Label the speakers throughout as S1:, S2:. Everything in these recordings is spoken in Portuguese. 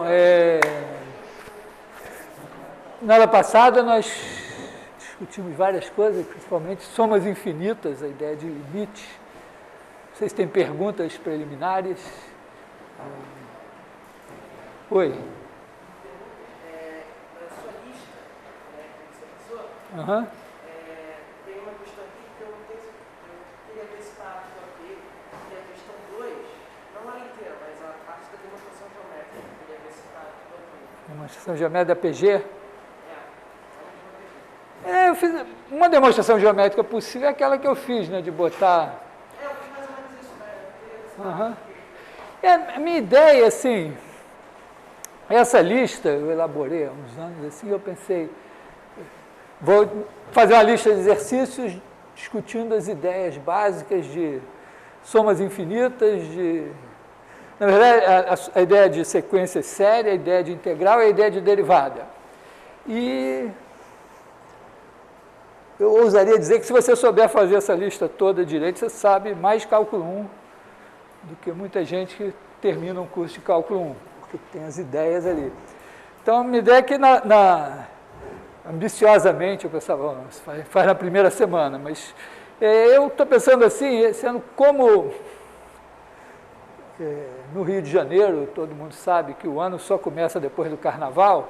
S1: É, na aula passada nós discutimos várias coisas, principalmente somas infinitas, a ideia de limite. Vocês têm perguntas preliminares? Oi.
S2: Na sua lista, que você passou,
S1: Uhum.
S2: tem uma questão aqui que eu queria ver se está aqui, ok, que é a questão 2, não ela inteira, mas a parte da demonstração geométrica. Eu queria ver se está aqui, ok.
S1: Demonstração geométrica da PG? Eu fiz uma demonstração geométrica possível, é aquela que eu fiz, né, de botar...
S2: Eu fiz mais ou menos isso, né?
S1: Uhum. A minha ideia, assim, essa lista eu elaborei há uns anos, assim, eu pensei, vou fazer uma lista de exercícios discutindo as ideias básicas de somas infinitas, na verdade, a ideia de sequência séria, a ideia de integral e a ideia de derivada. E eu ousaria dizer que se você souber fazer essa lista toda direito, você sabe mais cálculo 1 do que muita gente que termina um curso de cálculo 1, porque tem as ideias ali. Então, a minha ideia é que, ambiciosamente, eu pensava, faz na primeira semana, mas eu estou pensando assim, esse ano, como no Rio de Janeiro, todo mundo sabe que o ano só começa depois do Carnaval,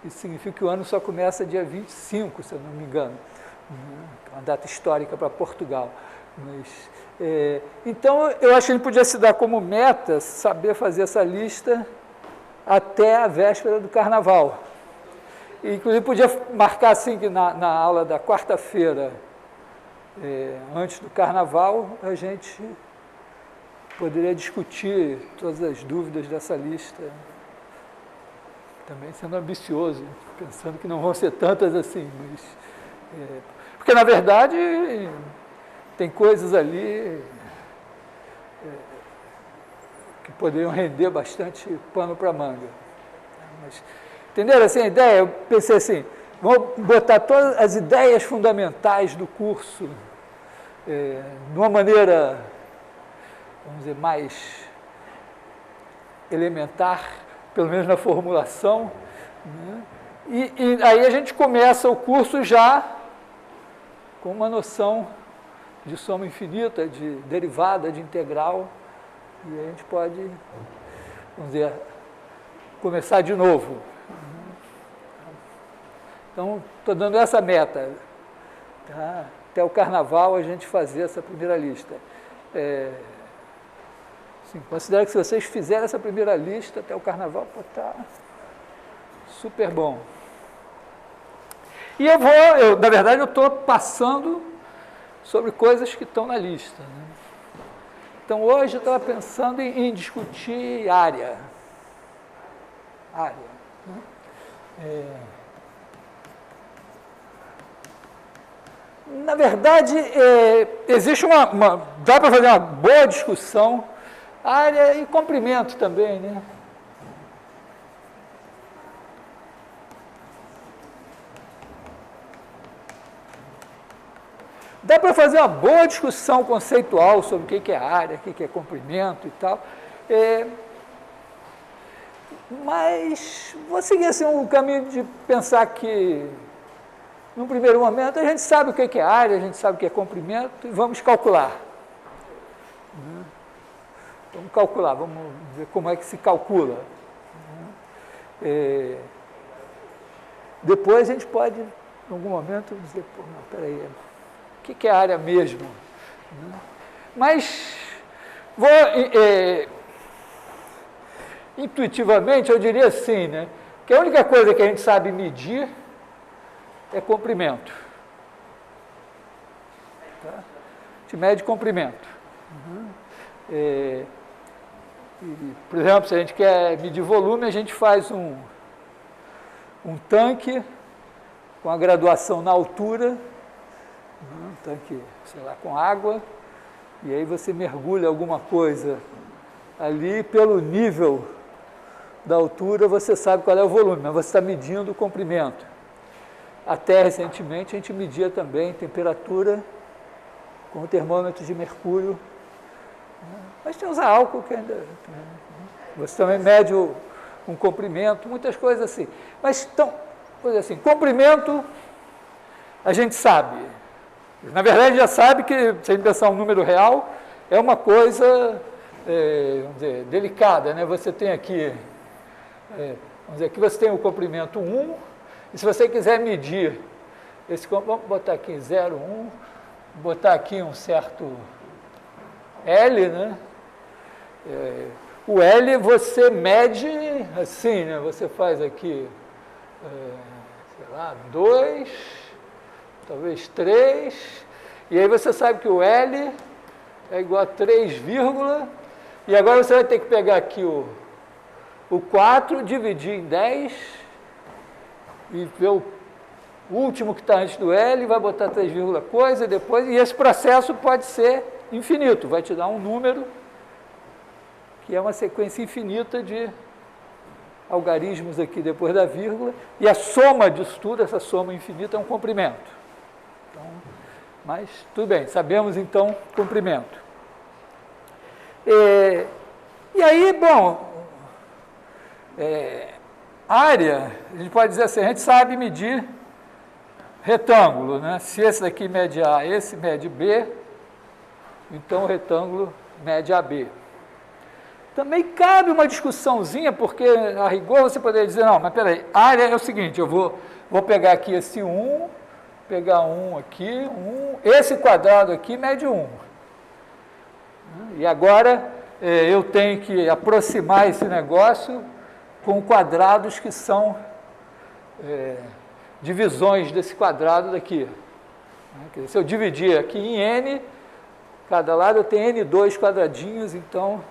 S1: isso significa que o ano só começa dia 25, se eu não me engano. Uma data histórica para Portugal. Mas, então, eu acho que a gente podia se dar como meta saber fazer essa lista até a véspera do Carnaval. E, inclusive, podia marcar assim que na aula da quarta-feira, antes do Carnaval, a gente poderia discutir todas as dúvidas dessa lista, também sendo ambicioso, pensando que não vão ser tantas assim, mas... porque, na verdade, tem coisas ali que poderiam render bastante pano para manga. Mas, entenderam assim a ideia? Eu pensei assim, vamos botar todas as ideias fundamentais do curso de uma maneira, vamos dizer, mais elementar, pelo menos na formulação, né? E aí a gente começa o curso já com uma noção de soma infinita, de derivada, de integral, e aí a gente pode, vamos dizer, começar de novo. Então, estou dando essa meta, tá? Até o Carnaval a gente fazer essa primeira lista. Assim, considero que se vocês fizerem essa primeira lista até o Carnaval, está super bom. E na verdade, eu estou passando sobre coisas que estão na lista, né? Então, hoje eu estava pensando em discutir área. Né? Na verdade, existe dá para fazer uma boa discussão, área e comprimento também, né? Dá para fazer uma boa discussão conceitual sobre o que é área, o que é comprimento e tal, mas vou seguir assim, um caminho de pensar que, num primeiro momento, a gente sabe o que é área, a gente sabe o que é comprimento, e vamos calcular. Vamos calcular, vamos ver como é que se calcula. Depois a gente pode, em algum momento, dizer, pô, não, peraí, o que é área mesmo? Mas, intuitivamente, eu diria assim, né, que a única coisa que a gente sabe medir é comprimento. Tá? A gente mede comprimento. Por exemplo, se a gente quer medir volume, a gente faz um tanque com a graduação na altura, um tanque, sei lá, com água, e aí você mergulha alguma coisa ali, pelo nível da altura você sabe qual é o volume, mas você está medindo o comprimento. Até recentemente a gente media também temperatura com o termômetro de mercúrio, mas tem que usar álcool que ainda... Você também mede com comprimento, muitas coisas assim. Mas, então, por exemplo assim, comprimento, a gente sabe. Na verdade, já sabe que, se a gente pensar um número real, é uma coisa, vamos dizer, delicada, né? Você tem aqui, vamos dizer, aqui você tem o comprimento 1, e se você quiser medir, vamos botar aqui 0,1, botar aqui um certo L, né? O L você mede assim, né? Você faz aqui, sei lá, 2, talvez 3, e aí você sabe que o L é igual a 3, e agora você vai ter que pegar aqui o 4, dividir em 10, e ver o último que está antes do L, vai botar 3, coisa, e depois, e esse processo pode ser infinito, vai te dar um número que é uma sequência infinita de algarismos aqui depois da vírgula, e a soma disso tudo, essa soma infinita, é um comprimento. Então, mas, tudo bem, sabemos então comprimento. E aí, bom, área, a gente pode dizer assim, a gente sabe medir retângulo, né? Se esse daqui mede A, esse mede B, então o retângulo mede AB. Também cabe uma discussãozinha, porque a rigor você poderia dizer, não, mas peraí, área é o seguinte, eu vou pegar aqui esse 1, pegar 1 aqui, 1, esse quadrado aqui mede 1. E agora eu tenho que aproximar esse negócio com quadrados que são divisões desse quadrado daqui. Se eu dividir aqui em n, cada lado eu tenho n2 quadradinhos, então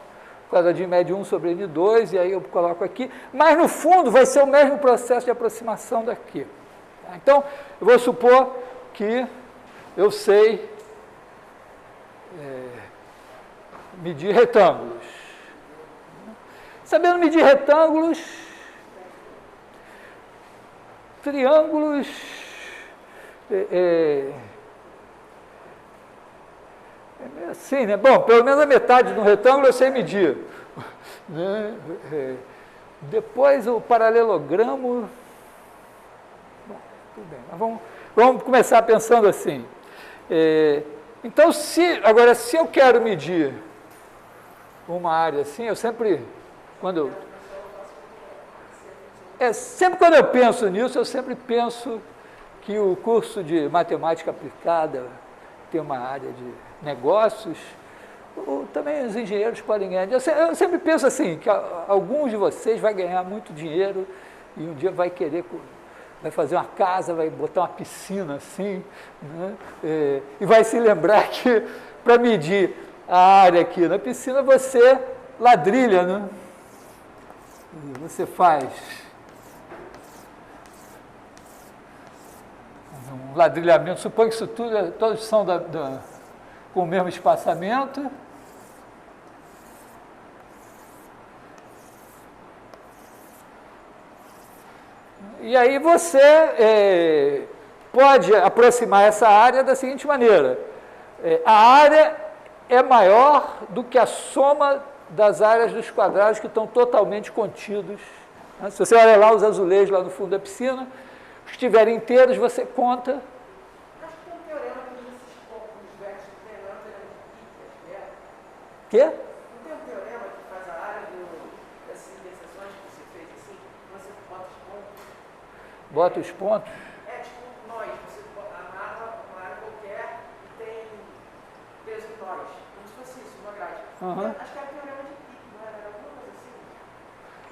S1: o quadradinho mede 1 sobre n2, e aí eu coloco aqui, mas no fundo vai ser o mesmo processo de aproximação daqui. Então, eu vou supor que eu sei medir retângulos. Sabendo medir retângulos, triângulos, assim, né? Bom, pelo menos a metade do retângulo eu sei medir. Né? Depois o paralelogramo. Bom, tudo bem. Mas vamos começar pensando assim. Então, agora, se eu quero medir uma área assim, eu sempre, quando eu penso nisso, eu sempre penso que o curso de matemática aplicada tem uma área de negócios, também os engenheiros podem ganhar. Eu sempre penso assim, que alguns de vocês vai ganhar muito dinheiro e um dia vai fazer uma casa, vai botar uma piscina assim, né? E vai se lembrar que para medir a área aqui na piscina, você ladrilha, né? Você faz um ladrilhamento, supõe que isso tudo, todos são com o mesmo espaçamento. E aí você pode aproximar essa área da seguinte maneira. A área é maior do que a soma das áreas dos quadrados que estão totalmente contidos. Se você olhar lá os azulejos lá no fundo da piscina, se estiverem inteiros, você conta.
S2: Acho que tem um teorema que diz esses pontos versos do triângulo,
S1: Quê?
S2: não tem um teorema que faz a área dessas interseções que você fez assim, você bota os pontos?
S1: Bota os pontos?
S2: Tipo nós, você amarra uma área qualquer e tem peso em nós, como se fosse isso, uma grade.
S1: Uhum.
S2: Acho que era teorema de Pico, não era alguma coisa assim?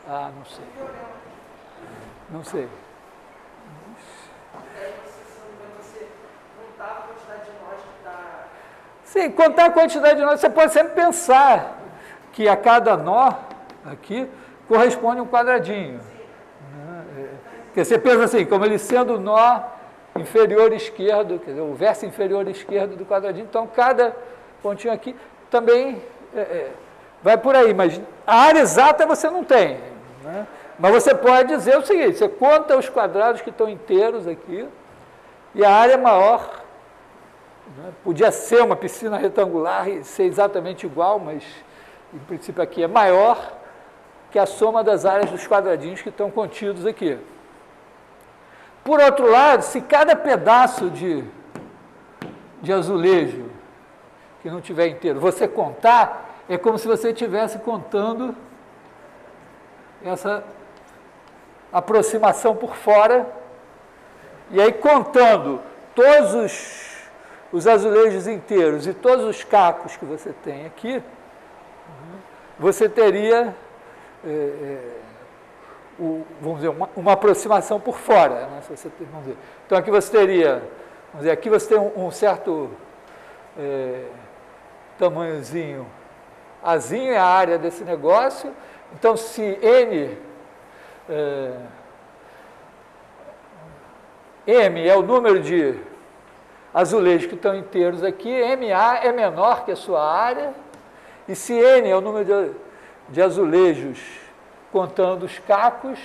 S1: Ah, não sei.
S2: Teorema.
S1: Não sei.
S2: E aí você contava a quantidade de nós que dá.
S1: Sim, contar a quantidade de nós, você pode sempre pensar que a cada nó aqui corresponde um quadradinho. Porque você pensa assim, como ele sendo o nó inferior esquerdo, quer dizer, o verso inferior esquerdo do quadradinho, então cada pontinho aqui também vai por aí, mas a área exata você não tem, né? Mas você pode dizer o seguinte, você conta os quadrados que estão inteiros aqui, e a área é maior, né? Podia ser uma piscina retangular e ser exatamente igual, mas em princípio aqui é maior que é a soma das áreas dos quadradinhos que estão contidos aqui. Por outro lado, se cada pedaço de azulejo que não tiver inteiro, você contar, é como se você estivesse contando essa aproximação por fora, e aí contando todos os azulejos inteiros e todos os cacos que você tem aqui, você teria, vamos dizer, uma aproximação por fora. Né? Se você tem, vamos dizer. Então aqui você teria, vamos dizer, aqui você tem um certo tamanhozinho, Azinho é a área desse negócio. Então se N, M é o número de azulejos que estão inteiros aqui, MA é menor que a sua área, e se N é o número de azulejos contando os cacos,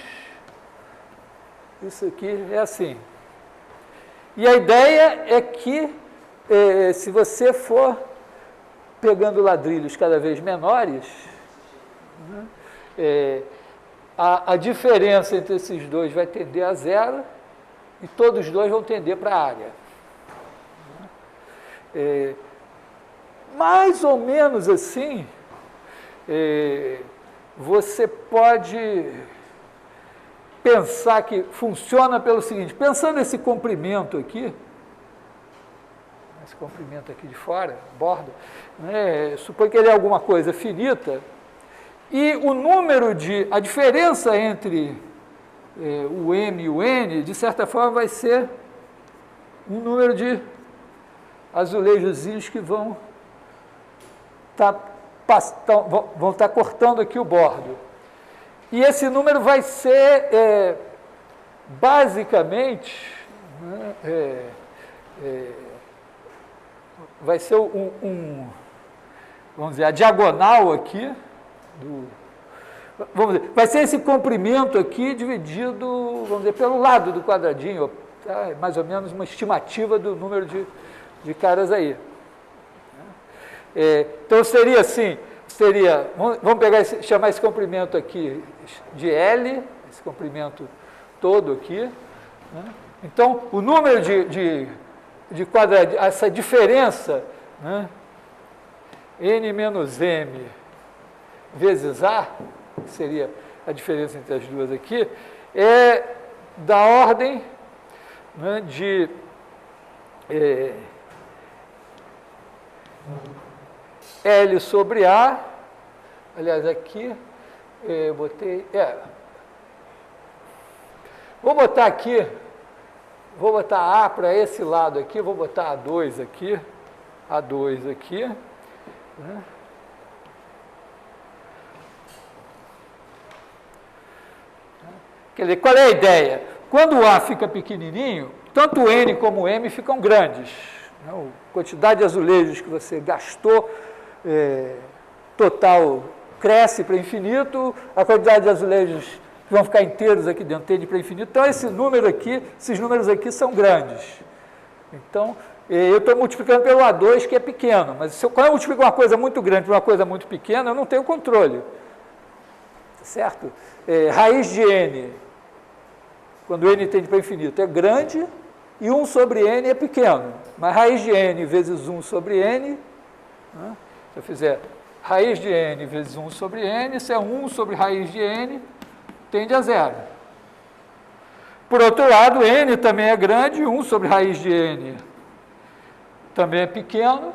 S1: isso aqui é assim. E a ideia é que, se você for pegando ladrilhos cada vez menores, né, a diferença entre esses dois vai tender a zero, e todos os dois vão tender para a área. Mais ou menos assim, você pode pensar que funciona pelo seguinte, pensando nesse comprimento aqui, esse comprimento aqui de fora, borda, né, supõe que ele é alguma coisa finita, e o número a diferença entre o M e o N, de certa forma, vai ser um número de azulejozinhos que vão estar cortando aqui o bordo. E esse número vai ser, basicamente, né, vai ser vamos dizer, a diagonal aqui, vamos dizer, vai ser esse comprimento aqui dividido, vamos dizer, pelo lado do quadradinho, tá? Mais ou menos uma estimativa do número de caras aí. Então seria assim, vamos pegar chamar esse comprimento aqui de L, esse comprimento todo aqui, né? Então o número de quadradinhos, essa diferença, né, N menos M vezes A, que seria a diferença entre as duas aqui, é da ordem, né, de L sobre A, aliás, aqui, eu botei, vou botar aqui, vou botar A para esse lado aqui, vou botar A2 aqui, né? Quer dizer, qual é a ideia? Quando o A fica pequenininho, tanto o N como o M ficam grandes. Né? A quantidade de azulejos que você gastou total cresce para infinito, a quantidade de azulejos que vão ficar inteiros aqui dentro tende para infinito. Então, esses números aqui são grandes. Então, eu estou multiplicando pelo A2, que é pequeno, mas quando eu multiplico uma coisa muito grande por uma coisa muito pequena, eu não tenho controle. Certo? Raiz de N, quando N tende para infinito, é grande, e 1 sobre N é pequeno. Mas raiz de N vezes 1 sobre N, né? Se eu fizer raiz de N vezes 1 sobre N, isso é 1 sobre raiz de N, tende a zero. Por outro lado, N também é grande, 1 sobre raiz de N também é pequeno,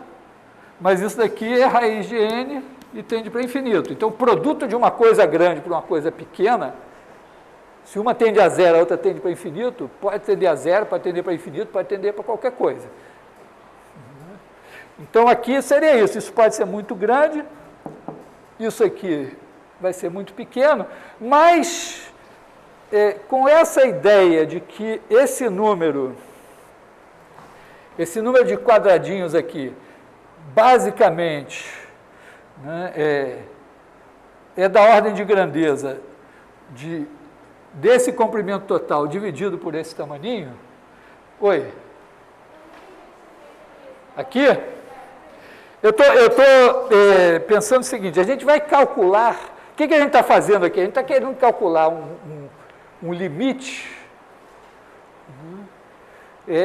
S1: mas isso daqui é raiz de N e tende para infinito. Então, o produto de uma coisa grande para uma coisa pequena, se uma tende a zero, a outra tende para infinito, pode tender a zero, pode tender para infinito, pode tender para qualquer coisa. Então, aqui seria isso pode ser muito grande, isso aqui vai ser muito pequeno, mas com essa ideia de que esse número de quadradinhos aqui, basicamente, né, é da ordem de grandeza desse comprimento total dividido por esse tamaninho. Oi? Aqui? Eu estou pensando o seguinte, a gente vai calcular O que a gente está fazendo aqui? A gente está querendo calcular um limite.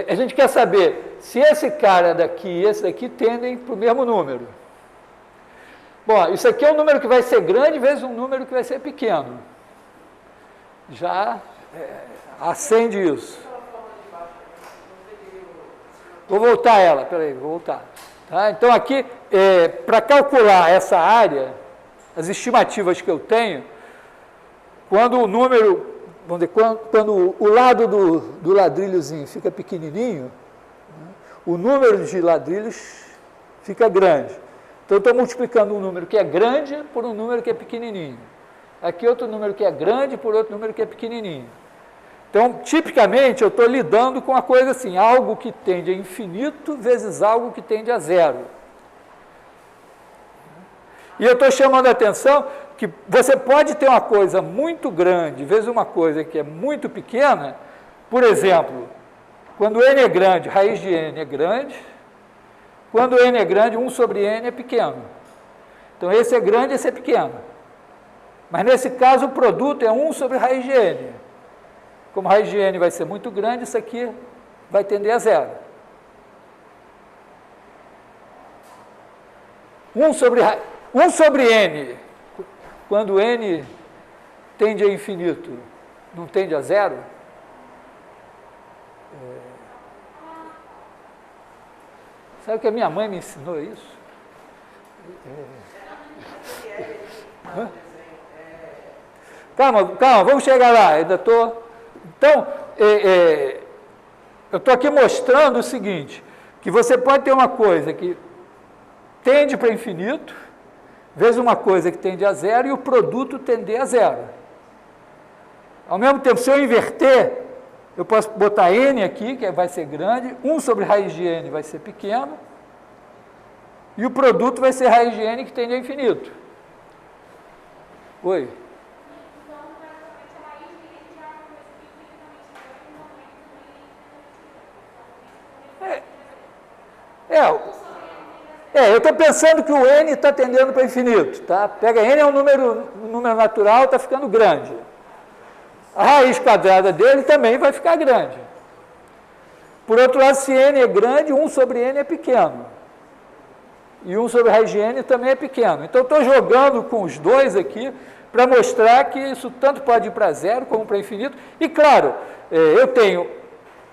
S1: A gente quer saber se esse cara daqui e esse daqui tendem para o mesmo número. Bom, isso aqui é um número que vai ser grande vezes um número que vai ser pequeno. Já acende isso. Vou voltar ela, peraí, vou voltar. Tá? Então aqui, para calcular essa área, as estimativas que eu tenho, quando o número, vamos dizer, quando o lado do ladrilhozinho fica pequenininho, né, o número de ladrilhos fica grande. Então, eu estou multiplicando um número que é grande por um número que é pequenininho. Aqui outro número que é grande por outro número que é pequenininho. Então, tipicamente, eu estou lidando com uma coisa assim, algo que tende a infinito vezes algo que tende a zero. E eu estou chamando a atenção que você pode ter uma coisa muito grande vezes uma coisa que é muito pequena. Por exemplo, quando n é grande, raiz de n é grande. Quando n é grande, 1 sobre n é pequeno. Então, esse é grande, esse é pequeno. Mas, nesse caso, o produto é 1 sobre raiz de n. Como raiz de n vai ser muito grande, isso aqui vai tender a zero. 1 sobre n, quando n tende a infinito, não tende a zero? Sabe que a minha mãe me ensinou isso? Calma, vamos chegar lá, ainda estou... Então, eu estou aqui mostrando o seguinte, que você pode ter uma coisa que tende para infinito, vezes uma coisa que tende a zero, e o produto tender a zero. Ao mesmo tempo, se eu inverter, eu posso botar n aqui, que vai ser grande, 1 sobre raiz de n vai ser pequeno, e o produto vai ser raiz de n que tende a infinito. Oi? Eu estou pensando que o n está tendendo para infinito, tá? Pega n, é um número natural, está ficando grande. A raiz quadrada dele também vai ficar grande. Por outro lado, se n é grande, 1 sobre n é pequeno. E 1 sobre raiz de n também é pequeno. Então, eu estou jogando com os dois aqui para mostrar que isso tanto pode ir para zero como para infinito. E, claro, eu tenho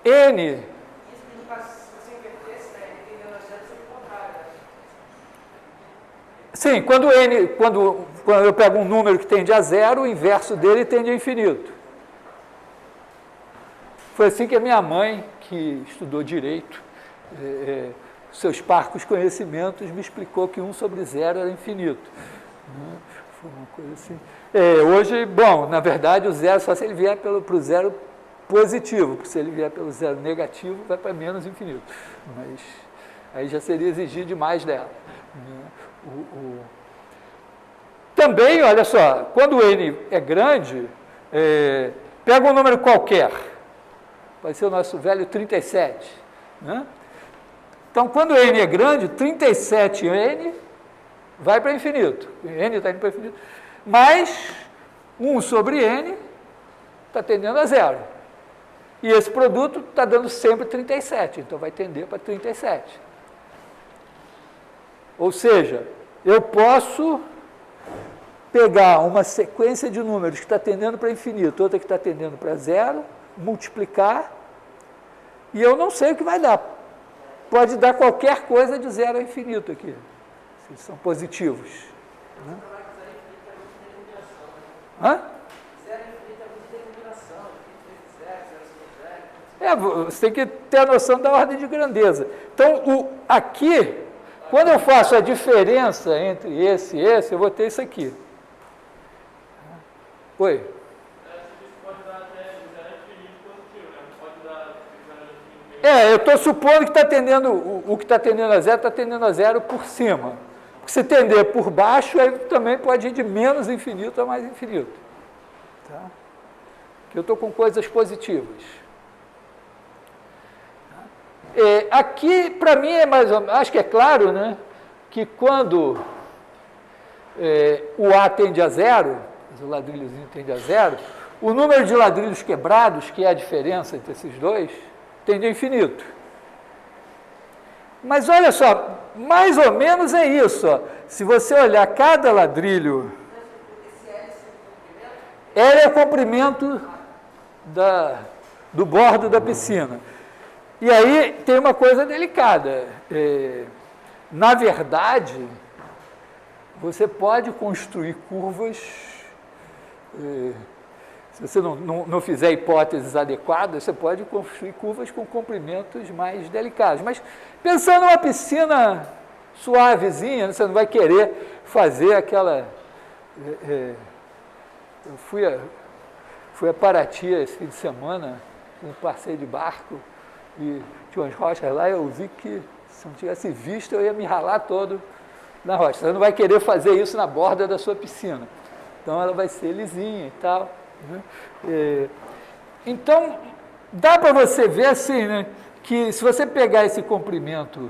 S1: n... Sim, quando eu pego um número que tende a zero, o inverso dele tende a infinito. Foi assim que a minha mãe, que estudou direito, seus parcos conhecimentos, me explicou que 1 sobre zero era infinito. Foi uma coisa assim. Hoje, bom, na verdade, o zero, só se ele vier para o zero positivo, porque se ele vier pelo zero negativo, vai para menos infinito. Mas aí já seria exigir demais dela. Também, olha só, quando o n é grande, pega um número qualquer, vai ser o nosso velho 37, né? Então, quando n é grande, 37n vai para infinito, n está indo para infinito, mas 1 sobre n está tendendo a zero, e esse produto está dando sempre 37, então vai tender para 37. Ou seja, eu posso pegar uma sequência de números que está tendendo para infinito, outra que está tendendo para zero, multiplicar, e eu não sei o que vai dar. Pode dar qualquer coisa de zero a infinito aqui, se são positivos. Né? Hã? Zero a infinito é muita determinação, você tem que ter a noção da ordem de grandeza. Então, aqui... Quando eu faço a diferença entre esse e esse, eu vou ter isso aqui. Oi? Pode dar até zero infinito positivo, né? Pode dar zero infinito. Eu estou supondo que está tendendo, o que está tendendo a zero está tendendo a zero por cima. Porque se tender por baixo, aí também pode ir de menos infinito a mais infinito. Tá? Que eu estou com coisas positivas. Aqui, para mim, é mais ou menos, acho que é claro, né, que quando o A tende a zero, o ladrilhozinho tende a zero, o número de ladrilhos quebrados, que é a diferença entre esses dois, tende a infinito. Mas olha só, mais ou menos é isso. Ó. Se você olhar cada ladrilho, L é o comprimento do bordo da piscina. E aí tem uma coisa delicada. Na verdade, você pode construir curvas, se você não fizer hipóteses adequadas, você pode construir curvas com comprimentos mais delicados. Mas pensando numa piscina suavezinha, você não vai querer fazer aquela... Eu fui a Paraty esse fim de semana, um passeio de barco, e tinha umas rochas lá, eu vi que se não tivesse visto, eu ia me ralar todo na rocha. Você não vai querer fazer isso na borda da sua piscina. Então, ela vai ser lisinha e tal. Né? Então, dá para você ver assim, né, que se você pegar esse comprimento,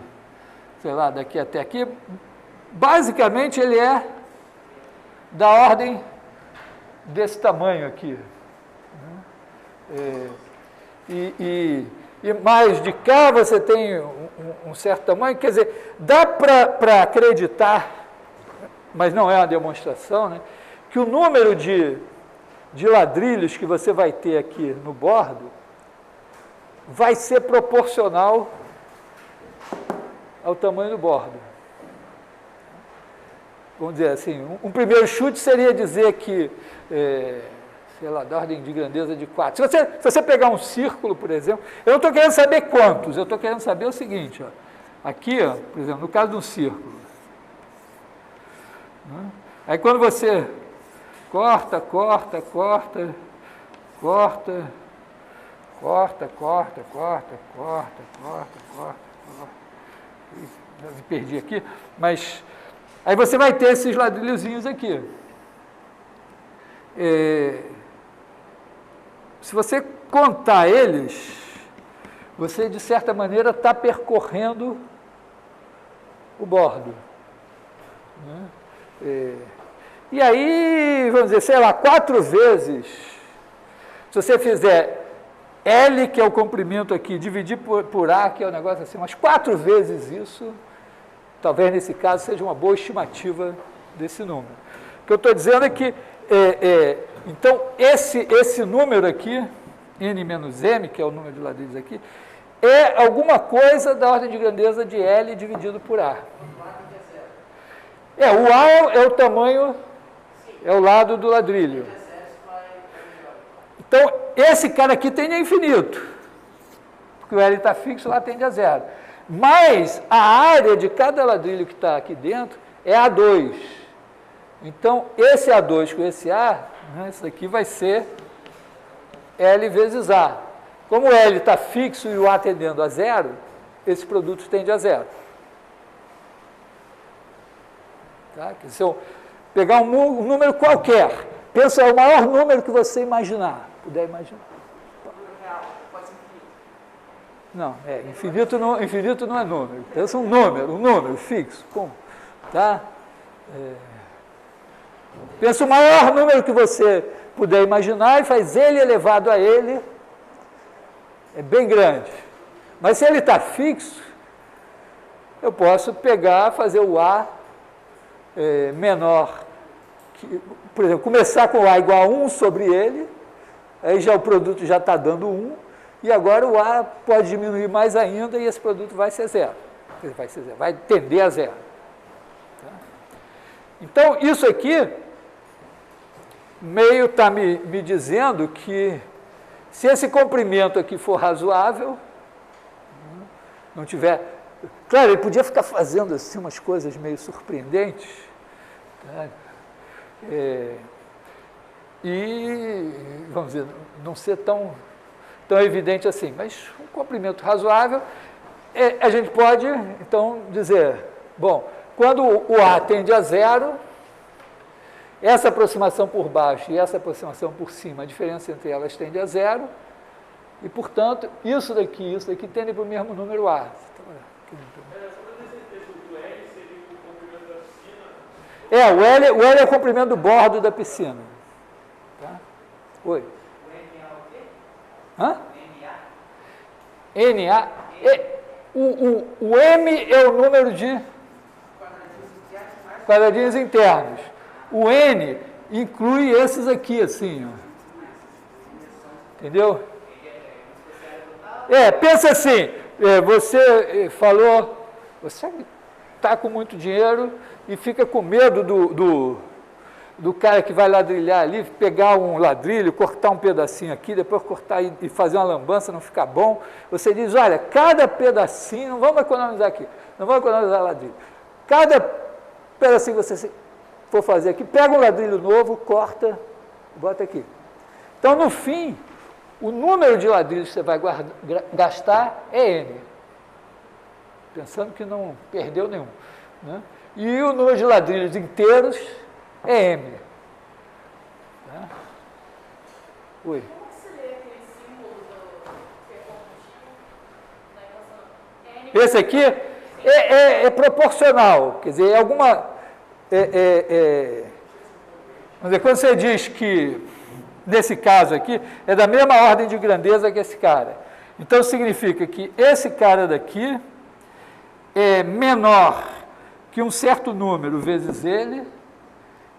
S1: sei lá, daqui até aqui, basicamente ele é da ordem desse tamanho aqui. E mais de cá você tem um certo tamanho, quer dizer, dá para acreditar, mas não é uma demonstração, né, que o número de ladrilhos que você vai ter aqui no bordo vai ser proporcional ao tamanho do bordo. Vamos dizer assim, um primeiro chute seria dizer que, sei lá, da ordem de grandeza de 4. Se você pegar um círculo, por exemplo, eu não estou querendo saber quantos, eu estou querendo saber o seguinte, ó, aqui, ó, por exemplo, no caso de um círculo, né? Aí quando você corta, me perdi aqui, mas aí você vai ter esses ladrilhozinhos aqui. Se você contar eles, você, de certa maneira, está percorrendo o bordo. Né? E aí, vamos dizer, sei lá, 4 vezes, se você fizer L, que é o comprimento aqui, dividir por A, que é o negócio assim, umas 4 vezes isso, talvez nesse caso seja uma boa estimativa desse número. O que eu estou dizendo é que, então, esse número aqui, N menos M, que é o número de ladrilhos aqui, é alguma coisa da ordem de grandeza de L dividido por A. O A é o tamanho, é o lado do ladrilho. Então, esse cara aqui tende a infinito, porque o L está fixo, lá tende a zero. Mas a área de cada ladrilho que está aqui dentro é A2. Então, esse A2 com esse A, né, isso aqui vai ser L vezes A. Como o L está fixo e o A tendendo a zero, esse produto tende a zero. Tá? Se eu pegar um número qualquer, pensa o maior número que você puder imaginar. Não, infinito não é número. Pensa um número fixo. Tá? Pensa o maior número que você puder imaginar e faz ele elevado a ele. É bem grande. Mas se ele está fixo, eu posso fazer o A menor. Por exemplo, começar com o A igual a 1 sobre ele, aí já o produto já está dando 1, e agora o A pode diminuir mais ainda e esse produto vai ser zero. Vai tender a zero. Tá? Então, isso aqui meio está me dizendo que se esse comprimento aqui for razoável, não tiver... Claro, ele podia ficar fazendo assim umas coisas meio surpreendentes, tá? E, vamos dizer, não ser tão evidente assim, mas um comprimento razoável, a gente pode, então, dizer, bom, quando o A tende a zero, essa aproximação por baixo e essa aproximação por cima, a diferença entre elas tende a zero, e, portanto, isso daqui tende para o mesmo número A. o L é o comprimento do bordo da piscina. Tá? Oi.
S3: O NA é o quê?
S1: Hã?
S3: NA?
S1: NA. O M é o número de quadradinhos internos. O N inclui esses aqui, assim. Ó. Entendeu? Pensa assim, você falou, você está com muito dinheiro e fica com medo do cara que vai ladrilhar ali, pegar um ladrilho, cortar um pedacinho aqui, depois cortar e fazer uma lambança, não ficar bom. Você diz, olha, cada pedacinho, não vamos economizar aqui, não vamos economizar ladrilho. Cada pedacinho que você for fazer aqui, pega um ladrilho novo, corta, bota aqui. Então, no fim, o número de ladrilhos que você vai gastar é N. Pensando que não perdeu nenhum. Né? E o número de ladrilhos inteiros é M. Tá? Oi.
S4: Como se lê aquele símbolo que é contínuo na equação?
S1: Esse aqui é proporcional. Quer dizer, alguma... vamos dizer, quando você diz que, nesse caso aqui, é da mesma ordem de grandeza que esse cara. Então, significa que esse cara daqui é menor que um certo número vezes ele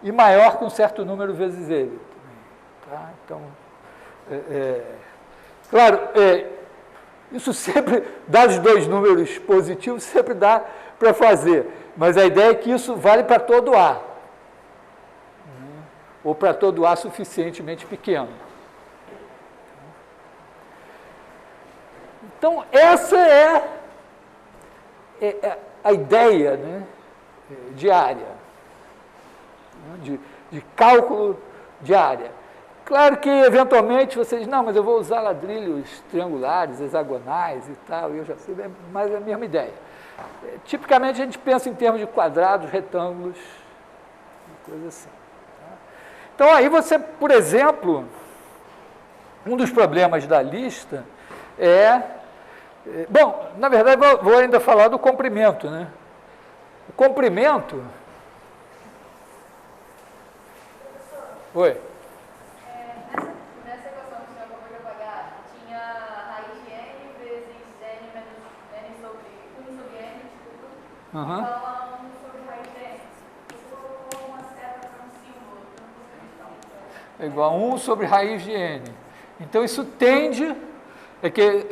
S1: e maior que um certo número vezes ele. Tá? Então, claro, isso sempre, dados dois números positivos, sempre dá para fazer, mas a ideia é que isso vale para todo A, ou para todo A suficientemente pequeno. Então, essa é a ideia, né, de área, de cálculo de área. Claro que, eventualmente, você diz, não, mas eu vou usar ladrilhos triangulares, hexagonais e tal, e eu já sei, mas é a mesma ideia. Tipicamente, a gente pensa em termos de quadrados, retângulos, coisa assim. Tá? Então, aí você, por exemplo, um dos problemas da lista bom, na verdade, vou ainda falar do comprimento, né? O comprimento... Oi.
S4: Nessa equação que o senhor acabou de apagar, tinha raiz de n vezes n menos n sobre 1 sobre n, desculpa.
S1: Uhum.
S4: Fala 1 sobre raiz de n. Você colocou uma seta para um símbolo, eu não consigo editar.
S1: É igual a 1 sobre raiz de n. Então, isso tende...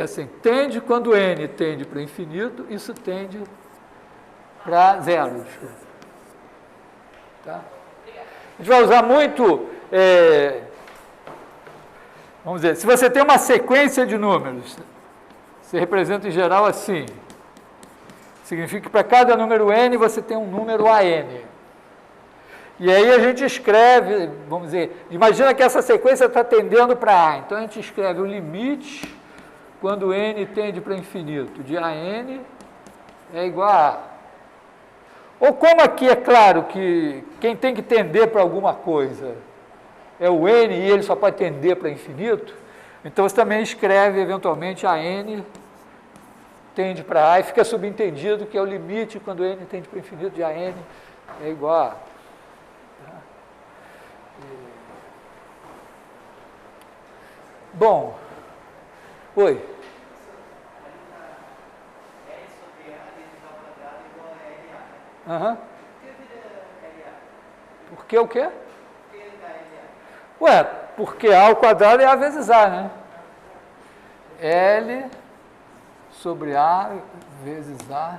S1: assim, tende quando n tende para infinito, isso tende para zero. Tá? A gente vai usar muito, vamos dizer, se você tem uma sequência de números, você representa em geral assim, significa que para cada número n você tem um número AN. E aí a gente escreve, vamos dizer, imagina que essa sequência está tendendo para A, então a gente escreve o limite quando n tende para infinito, de AN é igual a A. Ou como aqui é claro que quem tem que tender para alguma coisa é o n e ele só pode tender para infinito, então você também escreve eventualmente AN tende para A e fica subentendido que é o limite quando n tende para infinito de AN é igual a A. Bom, oi.
S3: N sobre A vezes ao quadrado igual a LA.
S1: Uhum.
S3: Por que vira LA?
S1: Por que o quê?
S3: Por que dá LA?
S1: Ué, porque A ao quadrado é A vezes A, né? L sobre A vezes A.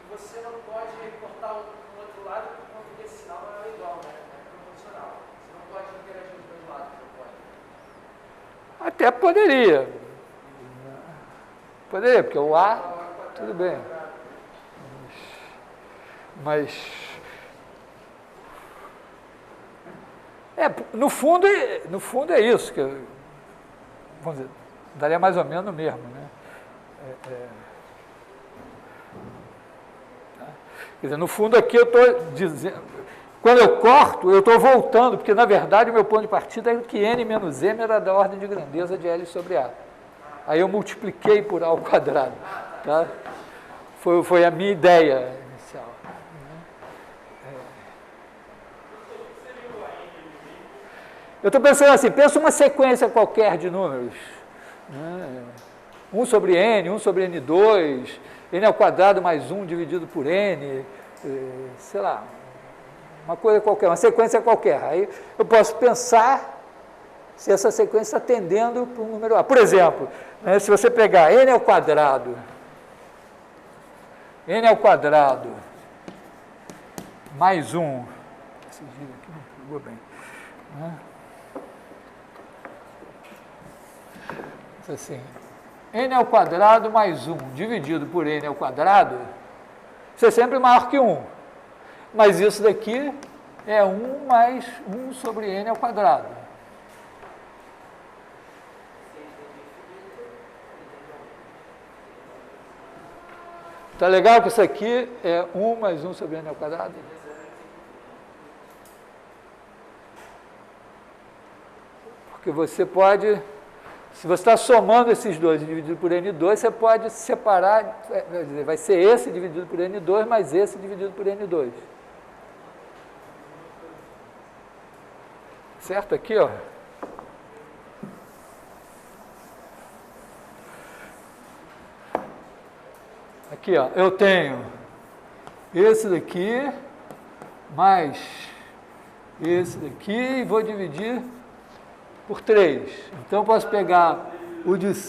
S2: E você não pode cortar o outro lado por conta que esse sinal não é igual, né? É proporcional. Você não pode interagir os dois lados, não pode.
S1: Até poderia. Poderia, porque o A, tudo bem. Mas no fundo é isso, que vamos dizer, daria mais ou menos o mesmo, né? Quer dizer, no fundo aqui eu estou dizendo, quando eu corto, eu estou voltando, porque na verdade o meu ponto de partida é que n menos m era da ordem de grandeza de L sobre A. Aí eu multipliquei por A ao quadrado. Tá? Foi a minha ideia inicial. Eu estou pensando assim, pensa uma sequência qualquer de números. Né? 1 sobre n, 1 sobre n2, n ao quadrado mais 1 dividido por n, sei lá, uma coisa qualquer, uma sequência qualquer. Aí eu posso pensar se essa sequência está tendendo para um número A. Por exemplo, né, se você pegar n ao quadrado mais 1, esse giro aqui não pegou bem, né? Assim, n ao quadrado mais 1 dividido por n ao quadrado, isso é sempre maior que 1. Mas isso daqui é 1 mais 1 sobre n ao quadrado. Tá legal que isso aqui é 1 mais 1 sobre n ao quadrado? Porque você pode, se você está somando esses dois dividido por n2, você pode separar, quer dizer, vai ser esse dividido por n2 mais esse dividido por n2. Certo? Aqui, ó. Aqui, ó, eu tenho esse daqui mais esse daqui e vou dividir por 3. Então, eu posso pegar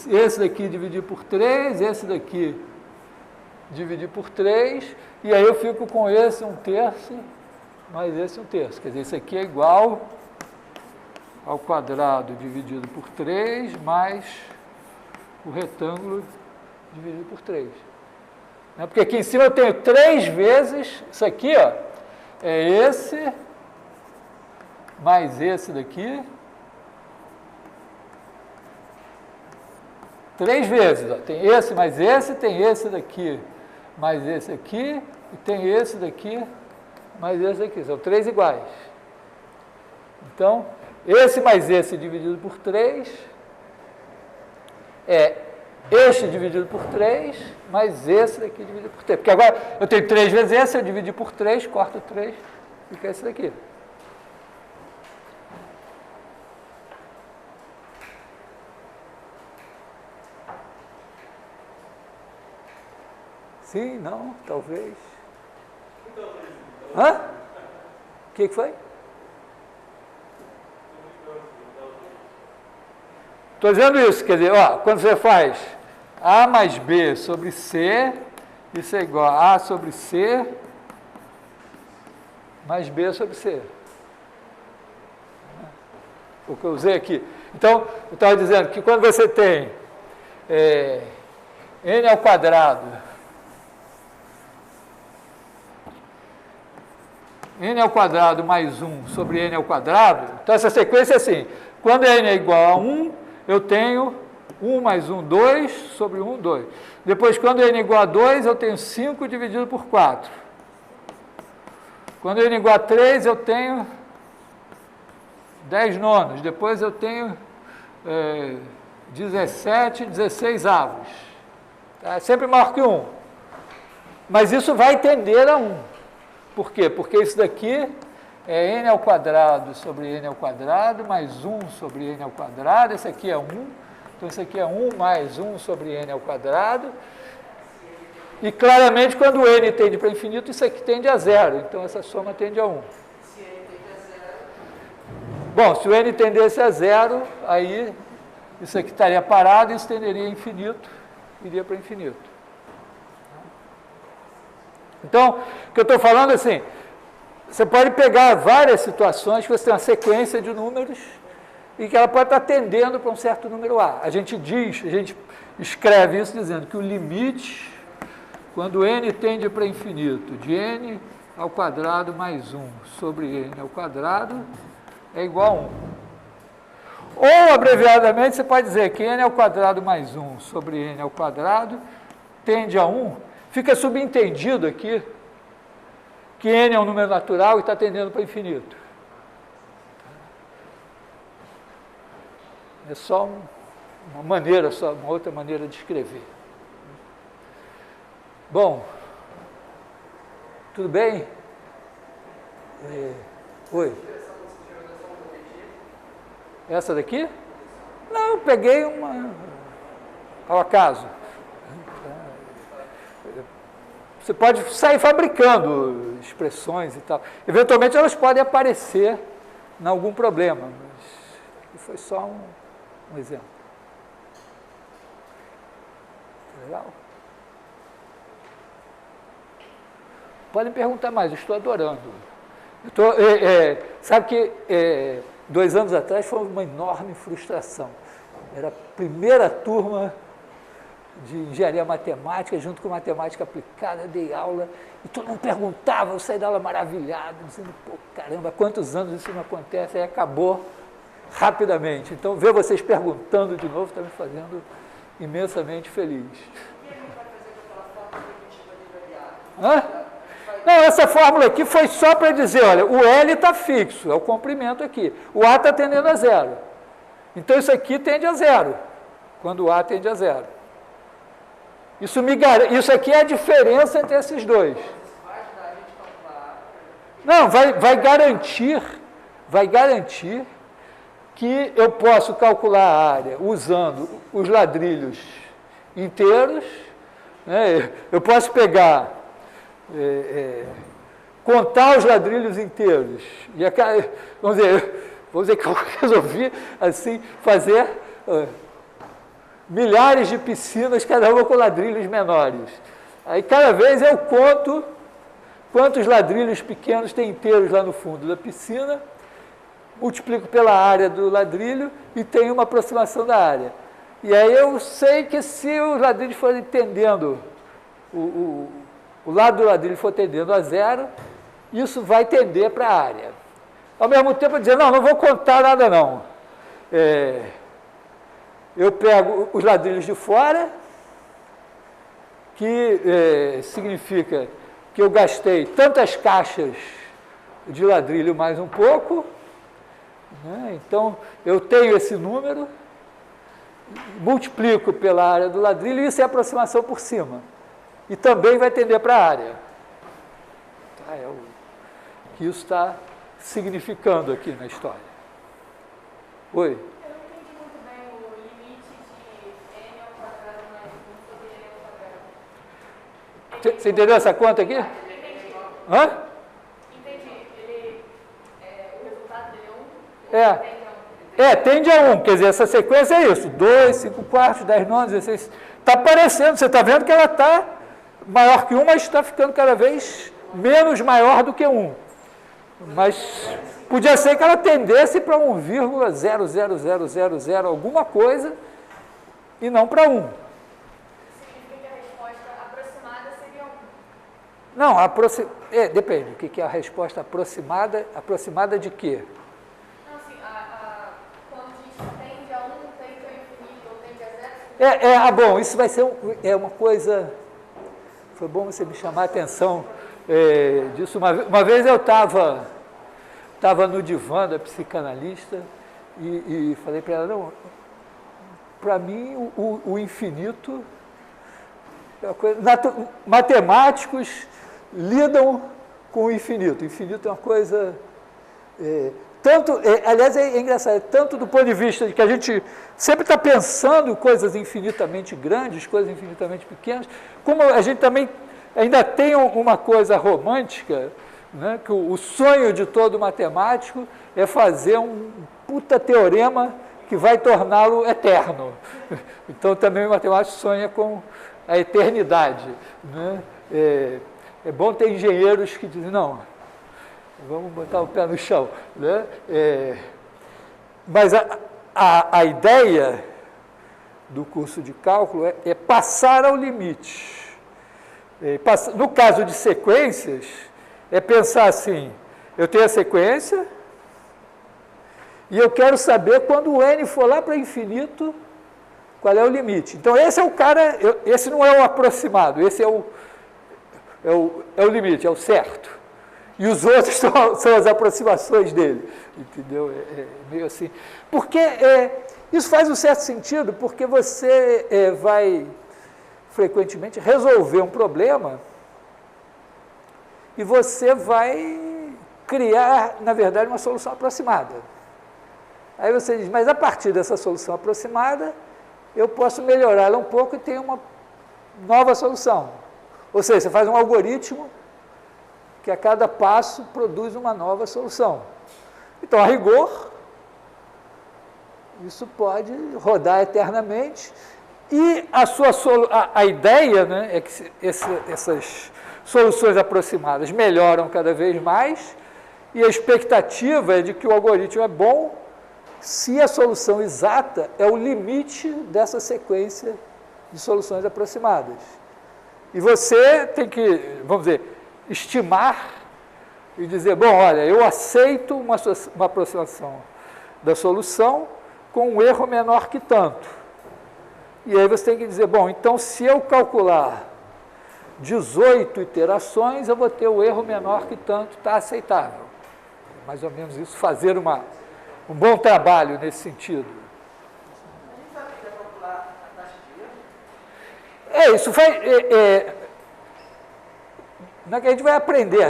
S1: esse daqui dividir por 3, esse daqui dividir por 3, e aí eu fico com esse 1/3 mais esse 1/3. Quer dizer, isso aqui é igual ao quadrado dividido por 3 mais o retângulo dividido por 3. Porque aqui em cima eu tenho 3 vezes, isso aqui, ó, é esse mais esse daqui, 3 vezes, ó, tem esse mais esse, tem esse daqui mais esse aqui, e tem esse daqui mais esse aqui, são 3 iguais. Então, esse mais esse dividido por 3 é este dividido por 3, mais esse daqui dividido por 3. Porque agora eu tenho 3 vezes esse, eu dividi por 3, corto 3, fica esse daqui. Sim, não, talvez. Hã? O que foi? Estou dizendo isso, quer dizer, ó, quando você faz A mais B sobre C, isso é igual a A sobre C mais B sobre C. O que eu usei aqui. Então, eu estava dizendo que quando você tem n ao quadrado, n ao quadrado mais 1 sobre n ao quadrado, então essa sequência é assim, quando n é igual a 1, eu tenho 1 mais 1, 2, sobre 1, 2. Depois, quando n é igual a 2, eu tenho 5 dividido por 4. Quando n é igual a 3, eu tenho 10 nonos. Depois eu tenho 17, 16 avos. É sempre maior que 1. Mas isso vai tender a 1. Por quê? Porque isso daqui é n ao quadrado sobre n ao quadrado, mais 1 sobre n ao quadrado, esse aqui é 1, então isso aqui é 1 mais 1 sobre n ao quadrado, e claramente quando n tende para infinito, isso aqui tende a 0, então essa soma tende a 1.
S2: Se n tende a 0.
S1: Bom, se o n tendesse a 0, aí isso aqui estaria parado, e isso tenderia a infinito, iria para infinito. Então, o que eu estou falando é assim, você pode pegar várias situações que você tem uma sequência de números e que ela pode estar tendendo para um certo número A. A gente escreve isso dizendo que o limite, quando n tende para infinito, de n ao quadrado mais 1 sobre n ao quadrado, é igual a 1. Ou, abreviadamente, você pode dizer que n ao quadrado mais 1 sobre n ao quadrado tende a 1, fica subentendido aqui, que n é um número natural e está tendendo para infinito. É só uma maneira, uma outra maneira de escrever. Bom, tudo bem? Oi. Essa daqui? Não, eu peguei uma ao acaso. Você pode sair fabricando expressões e tal. Eventualmente elas podem aparecer em algum problema, mas foi só um exemplo. Legal? Podem perguntar mais, eu estou adorando. Sabe que 2 anos atrás foi uma enorme frustração. Era a primeira turma de engenharia matemática, junto com matemática aplicada, dei aula, e todo mundo perguntava, eu saí da aula maravilhado, dizendo, pô, caramba, há quantos anos isso não acontece? Aí acabou rapidamente. Então, ver vocês perguntando de novo está me fazendo imensamente feliz.
S2: E a gente vai fazer com aquela fórmula primitiva de variável?
S1: Hã? Não, essa fórmula aqui foi só para dizer, olha, o L está fixo, é o comprimento aqui, o A está tendendo a zero. Então, isso aqui tende a zero, quando o A tende a zero. Isso aqui é a diferença entre esses dois.
S2: Vai ajudar a gente a calcular.
S1: Não, vai garantir que eu posso calcular a área usando os ladrilhos inteiros, né? Eu posso pegar, contar os ladrilhos inteiros, e vamos dizer que eu resolvi assim, fazer milhares de piscinas, cada uma com ladrilhos menores. Aí cada vez eu conto quantos ladrilhos pequenos tem inteiros lá no fundo da piscina, multiplico pela área do ladrilho e tenho uma aproximação da área. E aí eu sei que se os ladrilhos forem tendendo, o lado do ladrilho for tendendo a zero, isso vai tender para a área. Ao mesmo tempo eu dizer, não vou contar nada não. Eu pego os ladrilhos de fora, que significa que eu gastei tantas caixas de ladrilho mais um pouco, né? Então, eu tenho esse número, multiplico pela área do ladrilho, e isso é aproximação por cima. E também vai tender para a área. É o que isso está significando aqui na história. Oi?
S4: Eu não entendi muito bem o limite de n ao quadrado mais 1 sobre n ao quadrado.
S1: Você entendeu essa conta aqui?
S4: Entendi.
S1: Hã?
S4: Entendi. O resultado dele é 1?
S1: Tende a 1. Quer dizer, essa sequência é isso. 2, 5 quartos, 10 nonos, 16. Está aparecendo, você está vendo que ela está maior que 1, mas está ficando cada vez menos maior do que 1. Mas podia ser que ela tendesse para 1,00000 alguma coisa e não para 1.
S4: Significa que a resposta aproximada seria 1.
S1: Não, depende. O que é a resposta aproximada? Aproximada de quê?
S4: Não, assim, quando diz tende a 1, tende a infinito ou tende a 0...
S1: Bom, isso vai ser uma coisa... Foi bom você me chamar a atenção disso. Uma vez eu estava no divã da psicanalista e falei para ela, não, para mim o infinito é uma coisa... Matemáticos lidam com o infinito. O infinito é uma coisa... aliás, é engraçado, tanto do ponto de vista de que a gente sempre está pensando coisas infinitamente grandes, coisas infinitamente pequenas, como a gente também ainda tem uma coisa romântica, né, que o sonho de todo matemático é fazer um puta teorema que vai torná-lo eterno. Então, também o matemático sonha com a eternidade. Né? É bom ter engenheiros que dizem, não, vamos botar o pé no chão. Né? Mas a ideia do curso de cálculo é passar ao limite. No caso de sequências, é pensar assim, eu tenho a sequência e eu quero saber quando o n for lá para infinito, qual é o limite. Então, esse é o cara, esse não é o aproximado, esse é o limite, é o certo. E os outros são as aproximações dele, entendeu? É meio assim. Porque isso faz um certo sentido, porque você vai frequentemente resolver um problema e você vai criar, na verdade, uma solução aproximada. Aí você diz, mas a partir dessa solução aproximada, eu posso melhorá-la um pouco e ter uma nova solução. Ou seja, você faz um algoritmo que a cada passo produz uma nova solução. Então, a rigor, isso pode rodar eternamente. E a ideia, né, é que essas soluções aproximadas melhoram cada vez mais, e a expectativa é de que o algoritmo é bom se a solução exata é o limite dessa sequência de soluções aproximadas. E você tem que, vamos dizer, estimar e dizer, bom, olha, eu aceito uma aproximação da solução com um erro menor que tanto. E aí você tem que dizer, bom, então se eu calcular 18 iterações, eu vou ter o erro menor que tanto, está aceitável. Mais ou menos isso, fazer um bom trabalho nesse sentido.
S2: A gente sabe que é calcular a taxa de erro?
S1: Isso não é que a gente vai aprender,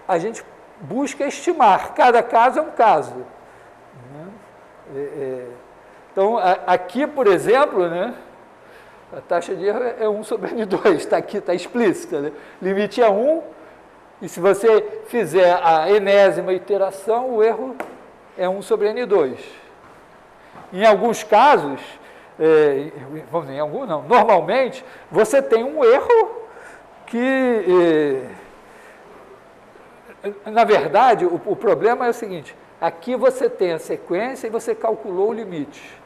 S1: a gente busca estimar, cada caso é um caso. Né? Então, aqui, por exemplo, né, a taxa de erro é 1 sobre N2, está aqui, está explícita. Né? Limite é 1, e se você fizer a enésima iteração, o erro é 1 sobre N2. Em alguns casos, vamos dizer, em alguns não, normalmente, você tem um erro que, na verdade, o problema é o seguinte, aqui você tem a sequência e você calculou o limite.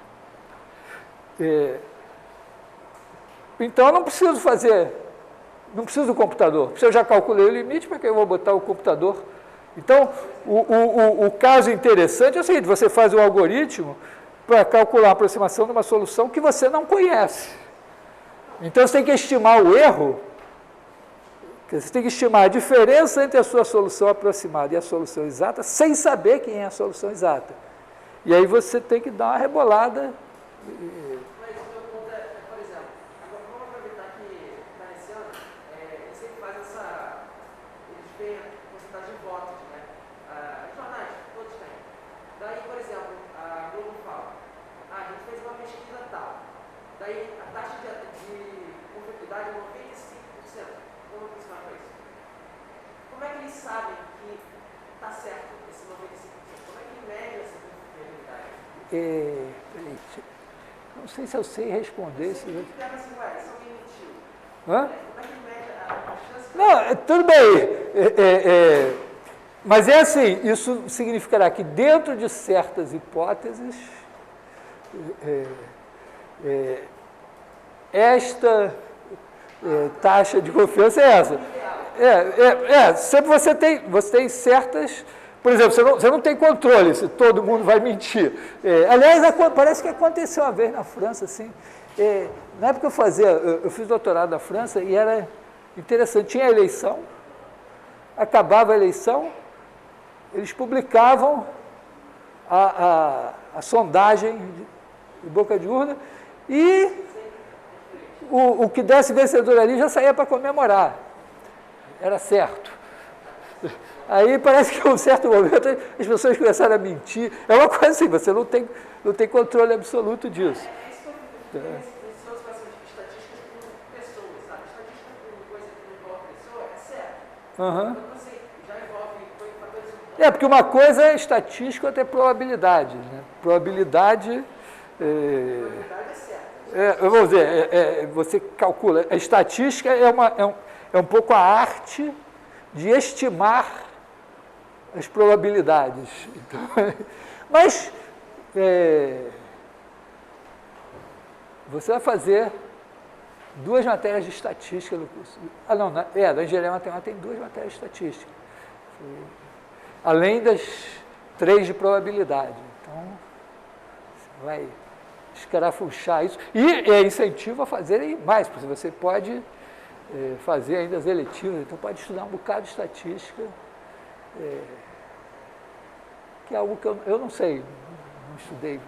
S1: Então, eu não preciso do computador. Se eu já calculei o limite, para que eu vou botar o computador? Então, o caso interessante é o seguinte, você faz um algoritmo para calcular a aproximação de uma solução que você não conhece. Então, você tem que estimar o erro, você tem que estimar a diferença entre a sua solução aproximada e a solução exata, sem saber quem é a solução exata. E aí você tem que dar uma rebolada.
S2: Mas o meu ponto é, por exemplo, agora vamos aproveitar que está esse ano, eles sempre fazem eles veem a porcentagem de votos, né? Jornais, todos têm. Daí, por exemplo, a Globo fala, a gente fez uma pesquisa tal, daí a taxa de confiabilidade é 95%. Vamos aproximar para isso. Como é que eles sabem que está certo esse 95%? Como é que mede essa confiabilidade?
S1: Não sei se eu sei responder.
S2: Se alguém mentiu,
S1: Hã?
S2: como é que mede a chance?
S1: Não, tudo bem. Mas é assim, isso significará que dentro de certas hipóteses, esta taxa de confiança é essa. Sempre você tem certas... Por exemplo, você não tem controle se todo mundo vai mentir. Aliás, parece que aconteceu uma vez na França, assim. Na época eu fiz doutorado na França e era interessante. Tinha a eleição, acabava a eleição, eles publicavam a sondagem de boca de urna e o que desse vencedor ali já saía para comemorar. Era certo. Aí parece que em um certo momento as pessoas começaram a mentir. É uma coisa assim, você não tem controle absoluto disso.
S2: Isso são as estatísticas com pessoas, sabe? Estatística com coisa que não envolve pessoa é certo. Quando você já envolve fatores humanos.
S1: Porque uma coisa é estatística, outra é probabilidade. Né? Probabilidade
S2: Probabilidade é certa.
S1: vamos dizer, você calcula. A estatística é um pouco a arte de estimar as probabilidades. Então, mas você vai fazer 2 matérias de estatística no curso. Da engenharia matemática tem 2 matérias de estatística. Além das 3 de probabilidade. Então, você vai escarafuchar isso. E é incentivo a fazerem mais, porque você pode fazer ainda as eletivas, então pode estudar um bocado de estatística, que é algo que eu não sei, não estudei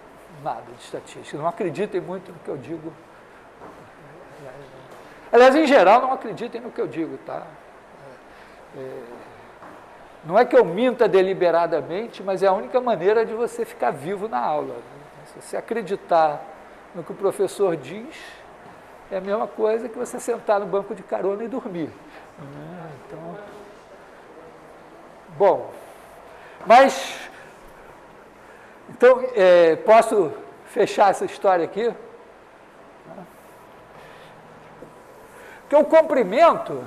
S1: nada de estatística, não acreditem muito no que eu digo. Aliás, em geral, não acreditem no que eu digo, tá? Não é que eu minta deliberadamente, mas é a única maneira de você ficar vivo na aula. Se você acreditar no que o professor diz, é a mesma coisa que você sentar no banco de carona e dormir. Então, bom, mas, então, posso fechar essa história aqui? Porque o comprimento,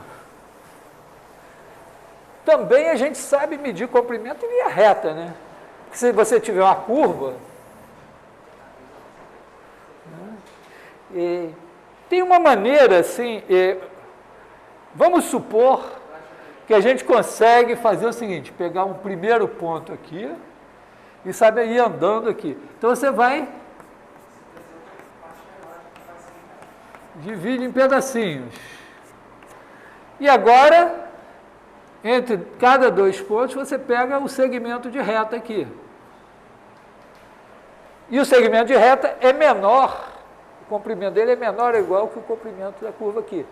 S1: também a gente sabe medir comprimento em linha reta, né? Se você tiver uma curva, tem uma maneira assim, vamos supor que a gente consegue fazer o seguinte, pegar um primeiro ponto aqui e sabe ir andando aqui. Então você vai, divide em pedacinhos. E agora, entre cada dois pontos, você pega o segmento de reta aqui. E o segmento de reta é menor, o comprimento dele é menor ou igual que o comprimento da curva aqui.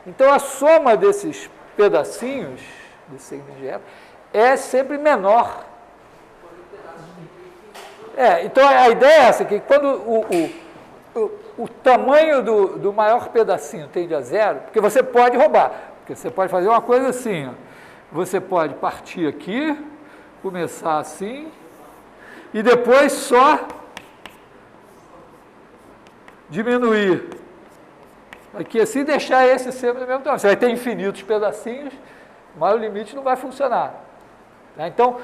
S1: Então, a soma desses pedacinhos, desse segmento de reta, é sempre menor. Então, a ideia é essa, que quando o tamanho do maior pedacinho tende a zero, porque você pode roubar, porque você pode fazer uma coisa assim, ó. Você pode partir aqui, começar assim, e depois só diminuir aqui assim, deixar esse sempre no mesmo tamanho. Você vai ter infinitos pedacinhos, mas o limite não vai funcionar. Tá? Então,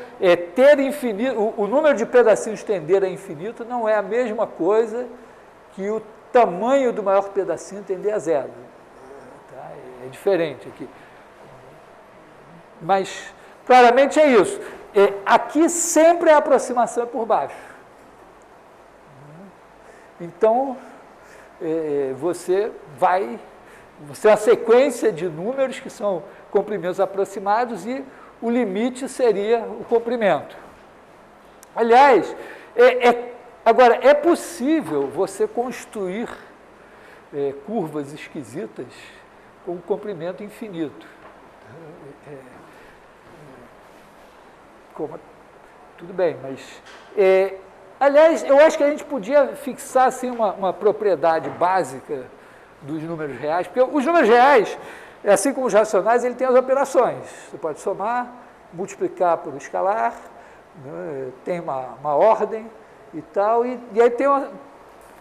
S1: ter infinito, o número de pedacinhos tender a infinito não é a mesma coisa que o tamanho do maior pedacinho tender a zero. Tá? É diferente aqui. Mas, claramente é isso. Aqui sempre a aproximação é por baixo. Então, você é uma sequência de números que são comprimentos aproximados e o limite seria o comprimento. Aliás, agora, é possível você construir curvas esquisitas com comprimento infinito. Tudo bem, mas... aliás, eu acho que a gente podia fixar assim, uma propriedade básica dos números reais, porque os números reais, assim como os racionais, ele tem as operações. Você pode somar, multiplicar por escalar, né, tem uma ordem e tal, e aí tem um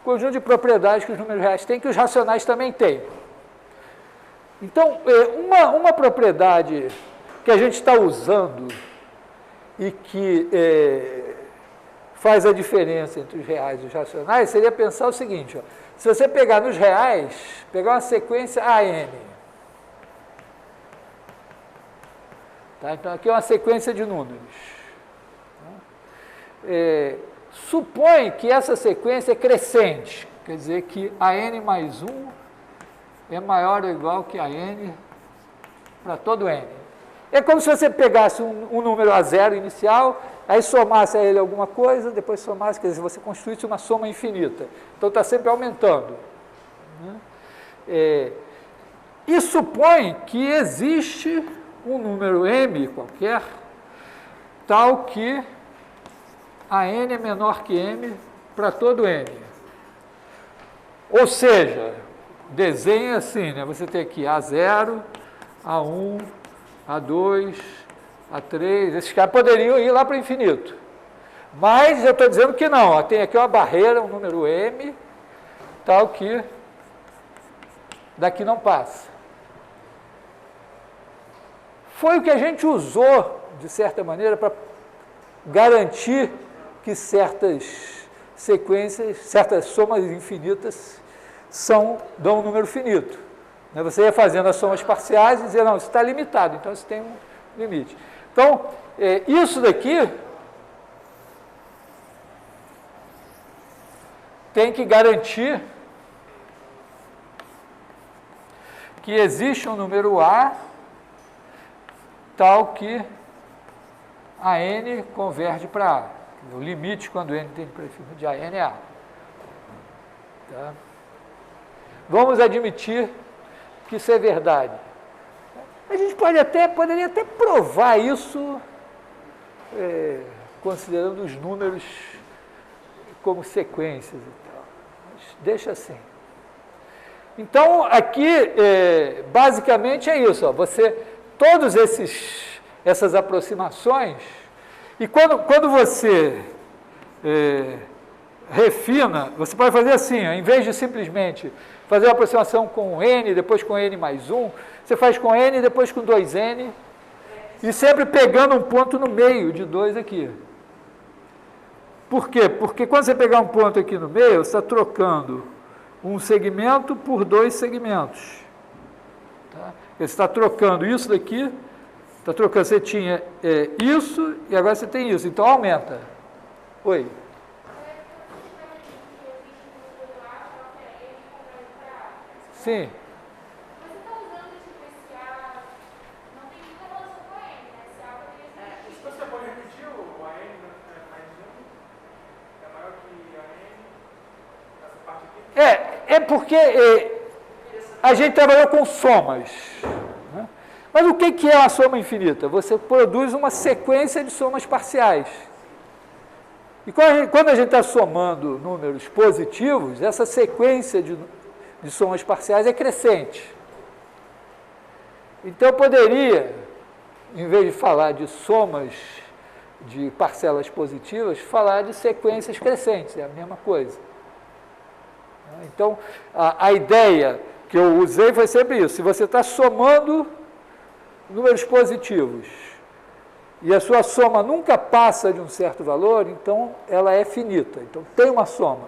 S1: conjunto de propriedades que os números reais têm, que os racionais também têm. Então, uma propriedade que a gente está usando e que faz a diferença entre os reais e os racionais seria pensar o seguinte, ó, se você pegar nos reais, pegar uma sequência AN, tá? Então aqui é uma sequência de números. Supõe que essa sequência é crescente, quer dizer que AN mais 1 é maior ou igual que AN para todo N. É como se você pegasse um número a zero inicial, aí somasse a ele alguma coisa, depois somasse, quer dizer, você construísse uma soma infinita. Então está sempre aumentando. E supõe que existe um número m qualquer, tal que a n é menor que m para todo n. Ou seja, desenha assim, né? Você tem aqui A0, A1, A2, A3, esses caras poderiam ir lá para o infinito. Mas eu estou dizendo que não, ó, tem aqui uma barreira, um número m, tal que daqui não passa. Foi o que a gente usou, de certa maneira, para garantir que certas sequências, certas somas infinitas dão um número finito. Você ia fazendo as somas parciais e dizia, não, isso está limitado, então isso tem um limite. Então, isso daqui tem que garantir que existe um número A tal que a n converge para A. O limite quando n tem prefixo de AN é A. Tá? Vamos admitir que isso é verdade. A gente poderia até provar isso considerando os números como sequências e tal. Mas deixa assim. Então, aqui, basicamente é isso. Ó, todas essas aproximações, e quando você refina, você pode fazer assim, ó, em vez de simplesmente fazer uma aproximação com n, depois com n mais 1, você faz com n, depois com 2n, e sempre pegando um ponto no meio de 2 aqui. Por quê? Porque quando você pegar um ponto aqui no meio, você está trocando um segmento por 2 segmentos. Tá? Você está trocando isso daqui, está trocando, você tinha isso, e agora você tem isso, então aumenta. Oi? Sim.
S4: Você está usando esse A, não tem muita relação com a N, né? Esse A poderia ser.
S5: Se você pode repetir o AN mais 1, é maior que a N, essa parte aqui?
S1: É porque a gente trabalhou com somas. Né? Mas o que é a soma infinita? Você produz uma sequência de somas parciais. E quando a gente está somando números positivos, essa sequência de somas parciais é crescente. Então, eu poderia, em vez de falar de somas de parcelas positivas, falar de sequências crescentes, é a mesma coisa. Então, a ideia que eu usei foi sempre isso. Se você está somando números positivos e a sua soma nunca passa de um certo valor, então ela é finita. Então, tem uma soma.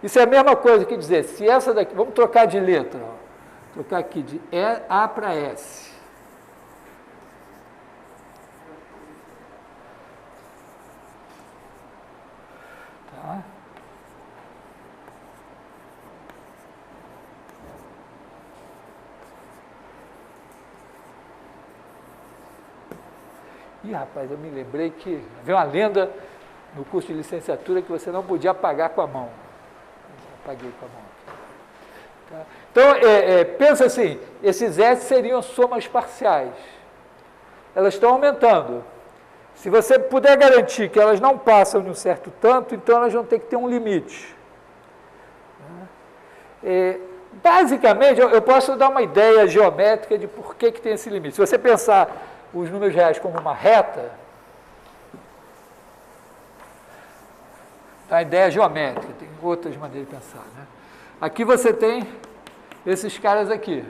S1: Isso é a mesma coisa que dizer, se essa daqui, vamos trocar de letra, ó, trocar aqui de A para S. Tá? Ih, rapaz, eu me lembrei que havia uma lenda no curso de licenciatura que você não podia apagar com a mão. Apaguei com a mão. Tá? Então, pensa assim, esses S seriam somas parciais. Elas estão aumentando. Se você puder garantir que elas não passam de um certo tanto, então elas vão ter que ter um limite. Basicamente, eu posso dar uma ideia geométrica de por que tem esse limite. Se você pensar os números reais como uma reta, a ideia geométrica, tem outras maneiras de pensar. Né? Aqui você tem esses caras aqui.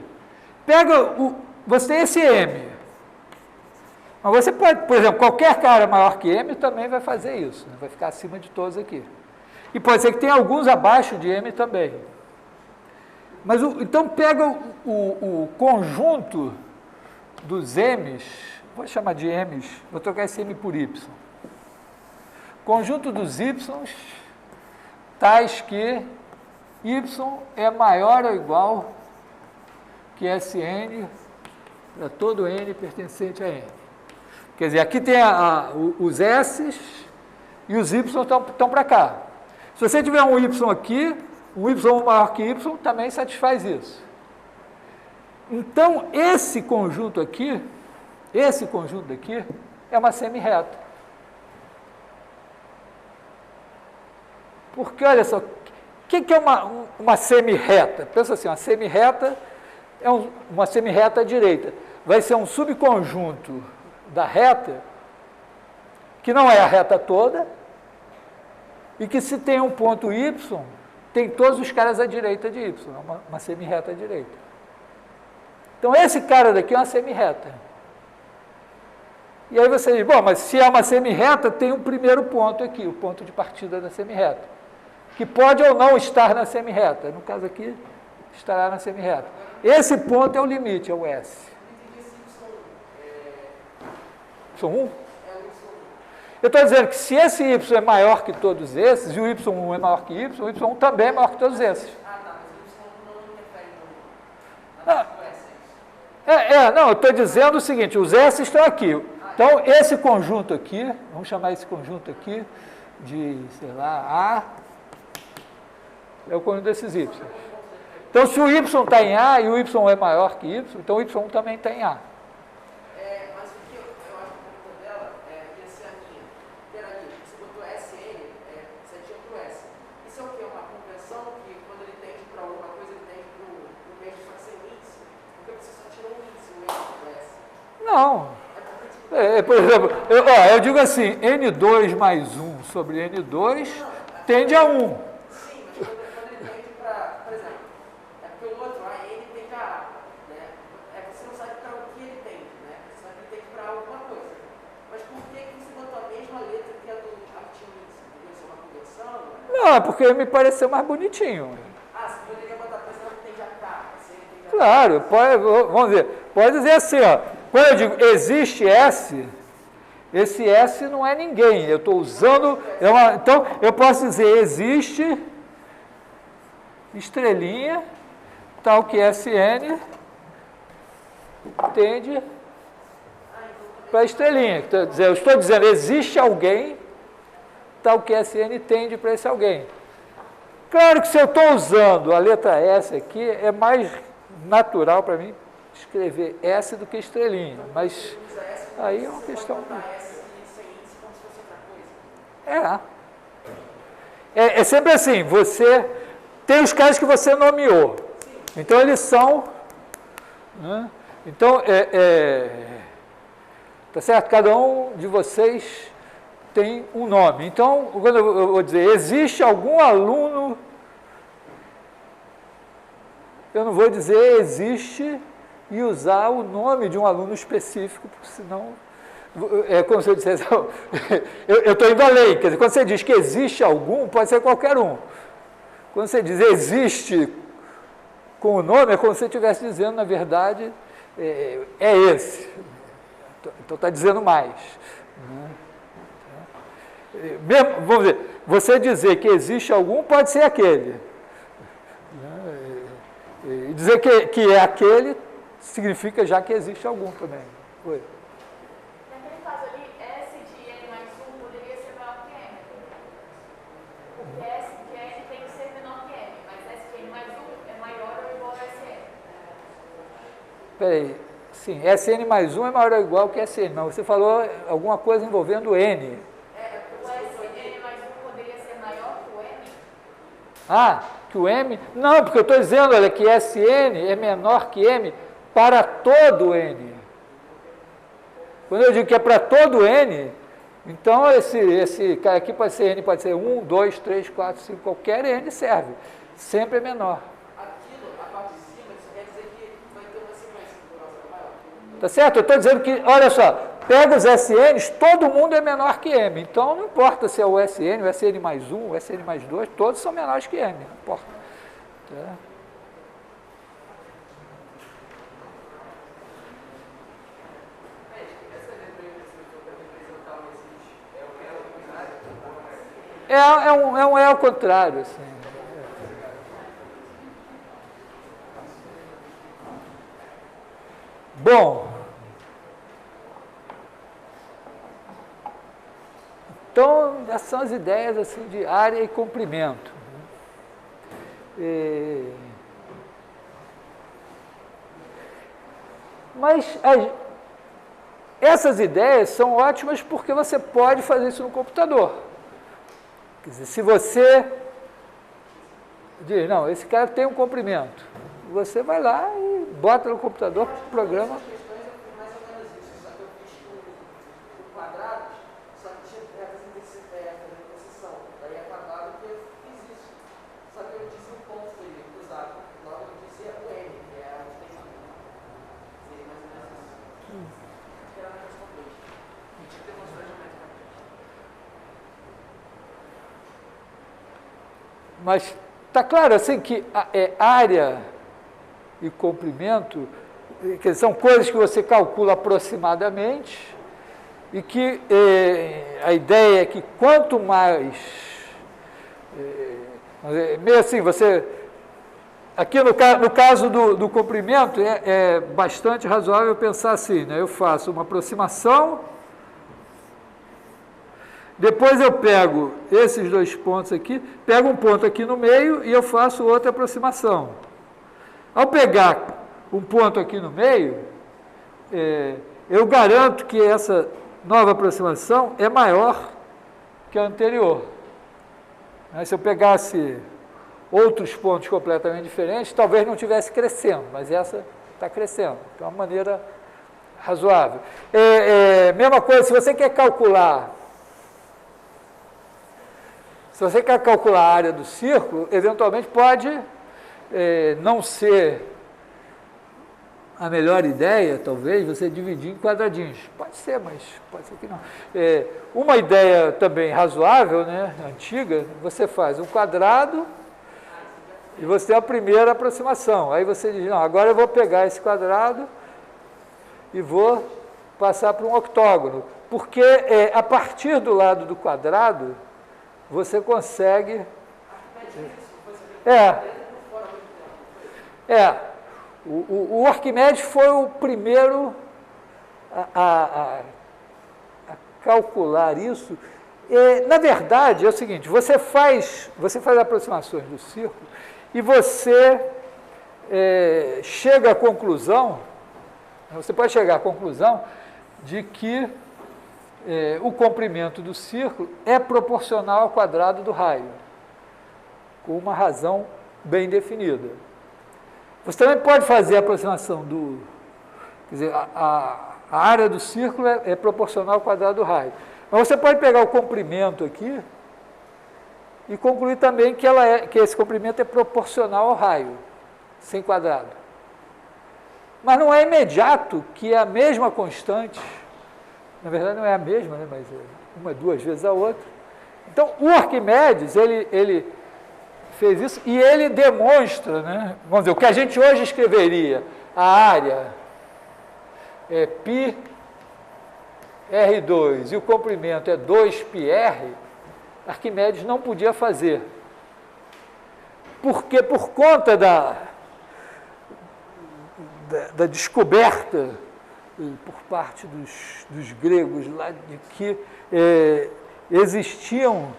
S1: Você tem esse M. Mas você pode, por exemplo, qualquer cara maior que M também vai fazer isso, né? Vai ficar acima de todos aqui. E pode ser que tenha alguns abaixo de M também. Mas então pega o conjunto dos M's, vou chamar de M's, vou trocar esse M por Y. Conjunto dos Y's, tais que Y é maior ou igual que Sn para todo N pertencente a N. Quer dizer, aqui tem os S's e os Y estão para cá. Se você tiver um Y aqui, um Y maior que Y também satisfaz isso. Então, esse conjunto aqui é uma semi-reta. Porque, olha só, o que é uma semi-reta? Pensa assim, uma semi-reta é uma semi-reta à direita. Vai ser um subconjunto da reta, que não é a reta toda, e que se tem um ponto Y, tem todos os caras à direita de Y, uma semi-reta à direita. Então, esse cara daqui é uma semi-reta. E aí você diz, bom, mas se é uma semi-reta, tem um primeiro ponto aqui, o ponto de partida da semi-reta, que pode ou não estar na semi-reta. No caso aqui, estará na semi-reta. Esse ponto é o limite, é o S. Y1? Eu estou dizendo que se esse Y é maior que todos esses, e o Y1 é maior que Y, o Y1 também é maior que todos esses. Não, eu estou dizendo o seguinte, os S estão aqui. Então, esse conjunto aqui, vamos chamar esse conjunto aqui de, sei lá, A, é o conjunto desses Y. Então, se o Y está em A e o Y é maior que Y, então o Y1 também está em A.
S2: Mas o que eu acho que a pergunta dela é que esse
S1: Não. Por exemplo, eu digo assim, N2 mais 1 sobre N2 tende a 1.
S2: Sim, mas quando ele tende para, por exemplo, é porque o outro, a N tende a A, né? Você não sabe para o que ele tende, né? Você sabe que ele tende para alguma coisa. Mas por que você botou a mesma letra que a do artigo índice? Poderia ser uma convenção?
S1: Não, é porque me pareceu mais bonitinho.
S2: Você poderia botar, por exemplo, que tende a K.
S1: Claro, vamos ver, pode dizer assim, ó, quando eu digo existe S, esse S não é ninguém, eu estou usando, então eu posso dizer existe estrelinha, tal que SN tende para estrelinha. Eu estou dizendo existe alguém, tal que SN tende para esse alguém. Claro que se eu estou usando a letra S aqui, é mais natural para mim escrever S do que estrelinha, mas aí é uma questão... É sempre assim, você tem os casos que você nomeou, então eles são, né? Então, tá certo? Cada um de vocês tem um nome, então, quando eu vou dizer, existe algum aluno, eu não vou dizer existe e usar o nome de um aluno específico, porque senão... É como se eu dissesse, eu estou indo além, quer dizer, quando você diz que existe algum, pode ser qualquer um. Quando você diz existe com o nome, é como se você estivesse dizendo, na verdade, é esse. Então está dizendo mais. Mesmo, vamos dizer, você dizer que existe algum, pode ser aquele. E dizer que é aquele, significa já que existe algum também. Oi. Peraí, sim, SN mais 1 é maior ou igual que SN, mas você falou alguma coisa envolvendo N.
S4: O SN mais 1 poderia ser maior que o M?
S1: Ah, que o M? Não, porque eu estou dizendo, olha, que SN é menor que M para todo N. Quando eu digo que é para todo N, então esse cara aqui pode ser N, pode ser 1, 2, 3, 4, 5, qualquer N serve, sempre é menor. Tá certo? Eu estou dizendo que, olha só, pega os SNs, todo mundo é menor que M. Então, não importa se é o SN, o SN mais 1, o SN mais 2, todos são menores que M. Não importa. Tá? É um ao contrário, assim. Bom, então, essas são as ideias assim, de área e comprimento. Mas essas ideias são ótimas porque você pode fazer isso no computador. Quer dizer, se você diz, não, esse cara tem um comprimento, você vai lá e bota no computador, programa.
S2: Mais ou menos isso, só que eu fiz por quadrados, só que tinha fazendo interseção. Daí é quadrado que eu fiz isso. Só que eu disse um ponto dele, cruzado. Logo eu dizia o N, que é a extensão. Seria mais ou menos isso. Acho que era na questão 2. E tinha que demonstrar geometricamente.
S1: Mas está claro assim que área e comprimento, que são coisas que você calcula aproximadamente e que a ideia é que quanto mais, meio assim, você, aqui no caso do comprimento, é bastante razoável pensar assim, né? Eu faço uma aproximação, depois eu pego esses dois pontos aqui, pego um ponto aqui no meio e eu faço outra aproximação. Ao pegar um ponto aqui no meio, eu garanto que essa nova aproximação é maior que a anterior. Se eu pegasse outros pontos completamente diferentes, talvez não estivesse crescendo, mas essa está crescendo. Então, é uma maneira razoável. Mesma coisa, se você quer calcular a área do círculo, eventualmente pode não ser a melhor ideia, talvez, você dividir em quadradinhos. Pode ser, mas pode ser que não. Uma ideia também razoável, né, antiga, você faz um quadrado e você tem a primeira aproximação. Aí você diz, não, agora eu vou pegar esse quadrado e vou passar para um octógono. Porque a partir do lado do quadrado, você consegue... O Arquimedes foi o primeiro a calcular isso. Na verdade, é o seguinte, você faz aproximações do círculo e você chega à conclusão, você pode chegar à conclusão de que o comprimento do círculo é proporcional ao quadrado do raio, com uma razão bem definida. Você também pode fazer a aproximação quer dizer, a área do círculo é proporcional ao quadrado do raio. Mas você pode pegar o comprimento aqui e concluir também que esse comprimento é proporcional ao raio, sem quadrado. Mas não é imediato que a mesma constante, na verdade não é a mesma, né, mas uma é 2 vezes a outra. Então, o Arquimedes, ele fez isso e ele demonstra, né, vamos dizer, o que a gente hoje escreveria, a área é πr2 e o comprimento é 2πr, Arquimedes não podia fazer. Porque por conta da descoberta por parte dos gregos lá de que existiam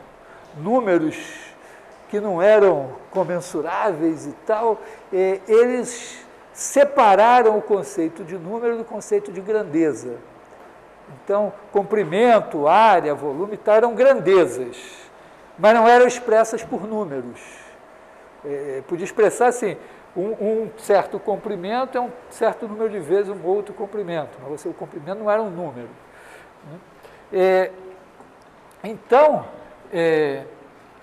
S1: números que não eram comensuráveis e tal, eles separaram o conceito de número do conceito de grandeza. Então, comprimento, área, volume, tal, eram grandezas, mas não eram expressas por números. Podia expressar assim, um certo comprimento é um certo número de vezes um outro comprimento, mas o comprimento não era um número. Então,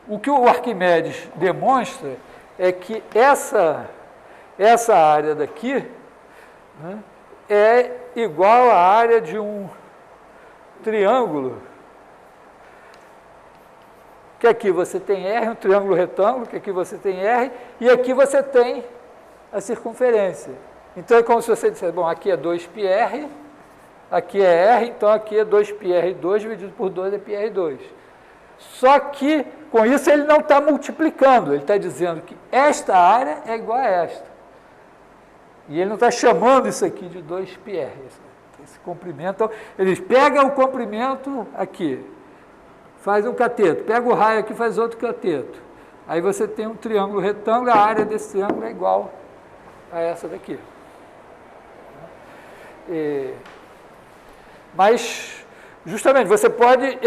S1: o que o Arquimedes demonstra é que essa área daqui, né, é igual à área de um triângulo, que aqui você tem R, um triângulo retângulo, que aqui você tem R, e aqui você tem a circunferência. Então é como se você dissesse, bom, aqui é 2πr, aqui é R, então aqui é 2πr2 dividido por 2 é πr2. Só que, com isso, ele não está multiplicando, ele está dizendo que esta área é igual a esta. E ele não está chamando isso aqui de 2πr, esse comprimento. Então, ele pega o comprimento aqui, faz um cateto, pega o raio aqui, faz outro cateto. Aí você tem um triângulo retângulo, a área desse triângulo é igual a essa daqui. Mas, justamente, você pode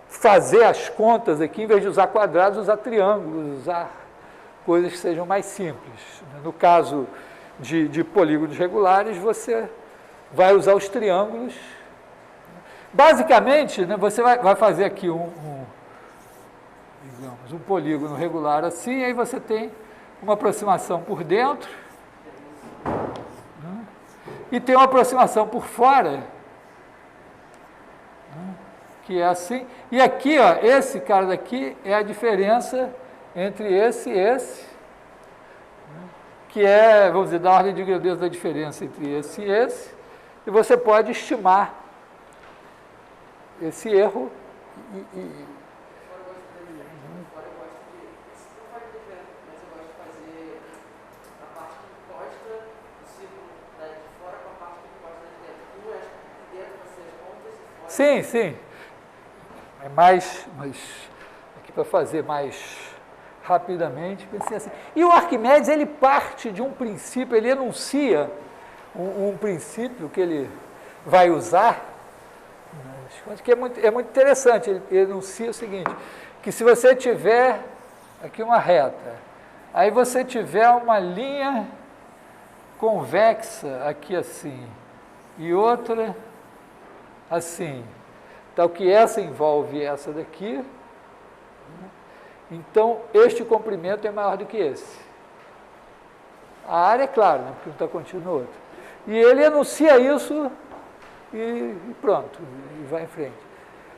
S1: fazer as contas aqui, em vez de usar quadrados, usar triângulos, usar coisas que sejam mais simples. No caso de polígonos regulares, você vai usar os triângulos. Basicamente, né, você vai fazer aqui digamos, um polígono regular assim, aí você tem uma aproximação por dentro, né, e tem uma aproximação por fora, né, que é assim. E aqui, ó, esse cara daqui é a diferença entre esse e esse, né, que é, vamos dizer, da ordem de grandeza da diferença entre esse e esse, e você pode estimar esse erro Sim, sim. É mais aqui para fazer mais rapidamente, pensei assim. E o Arquimedes, ele parte de um princípio, ele enuncia um princípio que ele vai usar, que é muito interessante. Ele enuncia o seguinte, que se você tiver aqui uma reta, aí você tiver uma linha convexa aqui assim, e outra assim. Tal que essa envolve essa daqui. Então, este comprimento é maior do que esse. A área é claro, né, porque um está contido no outro. E ele enuncia isso e pronto, e vai em frente.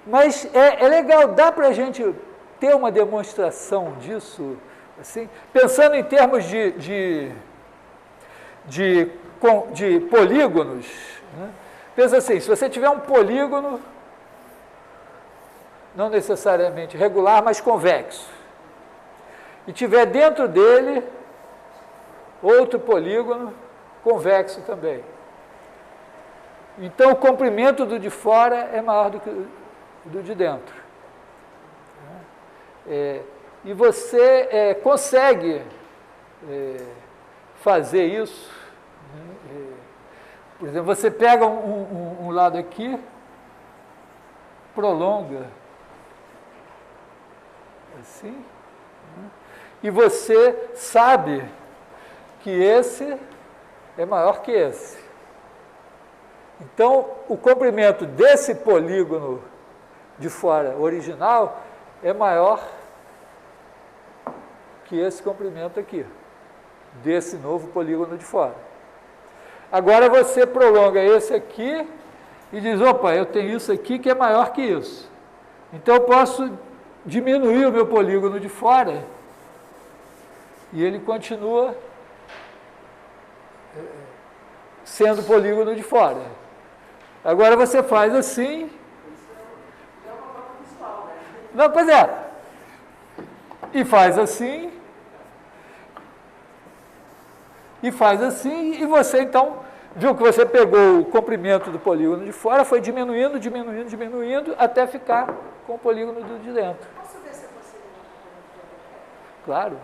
S1: Mas é legal, dá para a gente ter uma demonstração disso, assim, pensando em termos de polígonos. Né? Pensa assim, se você tiver um polígono, não necessariamente regular, mas convexo, e tiver dentro dele outro polígono convexo também. Então, o comprimento do de fora é maior do que o do de dentro. E você consegue fazer isso. Por exemplo, você pega um lado aqui, prolonga assim, e você sabe que esse é maior que esse. Então, o comprimento desse polígono de fora original é maior que esse comprimento aqui, desse novo polígono de fora. Agora você prolonga esse aqui e diz, opa, eu tenho isso aqui que é maior que isso. Então eu posso diminuir o meu polígono de fora e ele continua sendo polígono de fora. Agora você faz assim. Não, pois é. E faz assim. E faz assim, e você então viu que você pegou o comprimento do polígono de fora, foi diminuindo, diminuindo, diminuindo, até ficar com o polígono de dentro.
S2: Posso ver se eu consigo?
S1: Claro.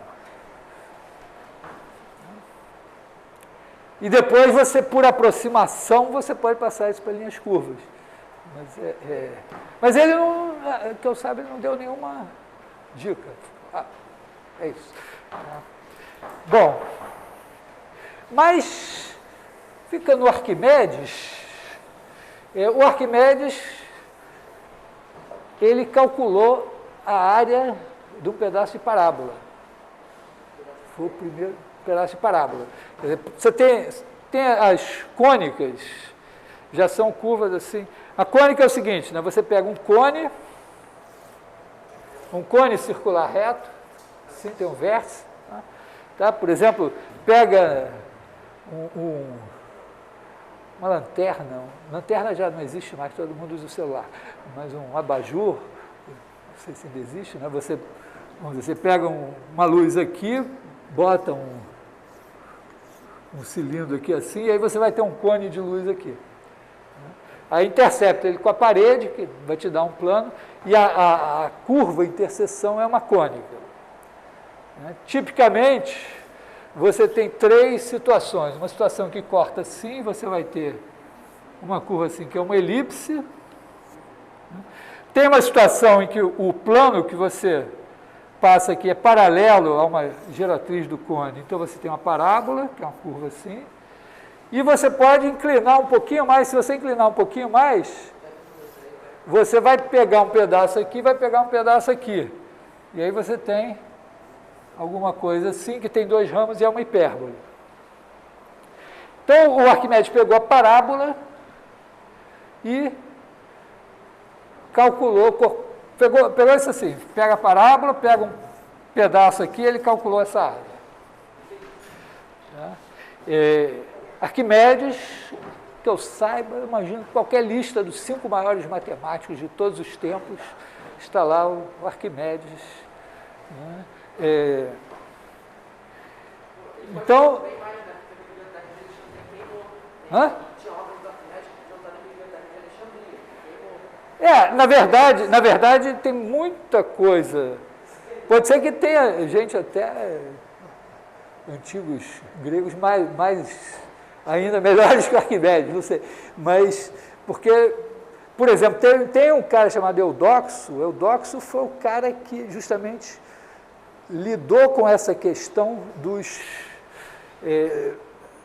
S1: E depois você, por aproximação, você pode passar isso para linhas curvas. Mas ele não, que eu saiba, ele não deu nenhuma dica. É isso. Bom, mas fica no Arquimedes. O Arquimedes, ele calculou a área de um pedaço de parábola. Foi o primeiro pedaço de parábola. Quer dizer, você tem as cônicas, já são curvas assim. A cônica é o seguinte, né? Você pega um cone circular reto, assim, tem um vértice, tá? Por exemplo, pega uma lanterna já não existe mais, todo mundo usa o celular, mas um abajur, não sei se ainda existe, né? Você pega uma luz aqui, bota um cilindro aqui assim, e aí você vai ter um cone de luz aqui. Aí intercepta ele com a parede, que vai te dar um plano, e a curva, a interseção é uma cônica. Tipicamente, você tem três situações. Uma situação que corta assim, você vai ter uma curva assim, que é uma elipse. Tem uma situação em que o plano que você passa aqui é paralelo a uma geratriz do cone. Então, você tem uma parábola, que é uma curva assim. E você pode inclinar um pouquinho mais. Se você inclinar um pouquinho mais, você vai pegar um pedaço aqui, vai pegar um pedaço aqui. E aí você tem alguma coisa assim, que tem dois ramos e é uma hipérbole. Então, o Arquimedes pegou a parábola e calculou, pegou isso assim, pega a parábola, pega um pedaço aqui, ele calculou essa área. Tá? Arquimedes, que eu saiba, eu imagino que qualquer lista dos 5 maiores matemáticos de todos os tempos, está lá o Arquimedes. Né? Então... Hã? Na verdade, tem muita coisa. Pode ser que tenha gente até antigos gregos mais ainda melhores que o Arquimedes, não sei. Mas, porque, por exemplo, tem um cara chamado Eudoxo. Eudoxo foi o cara que justamente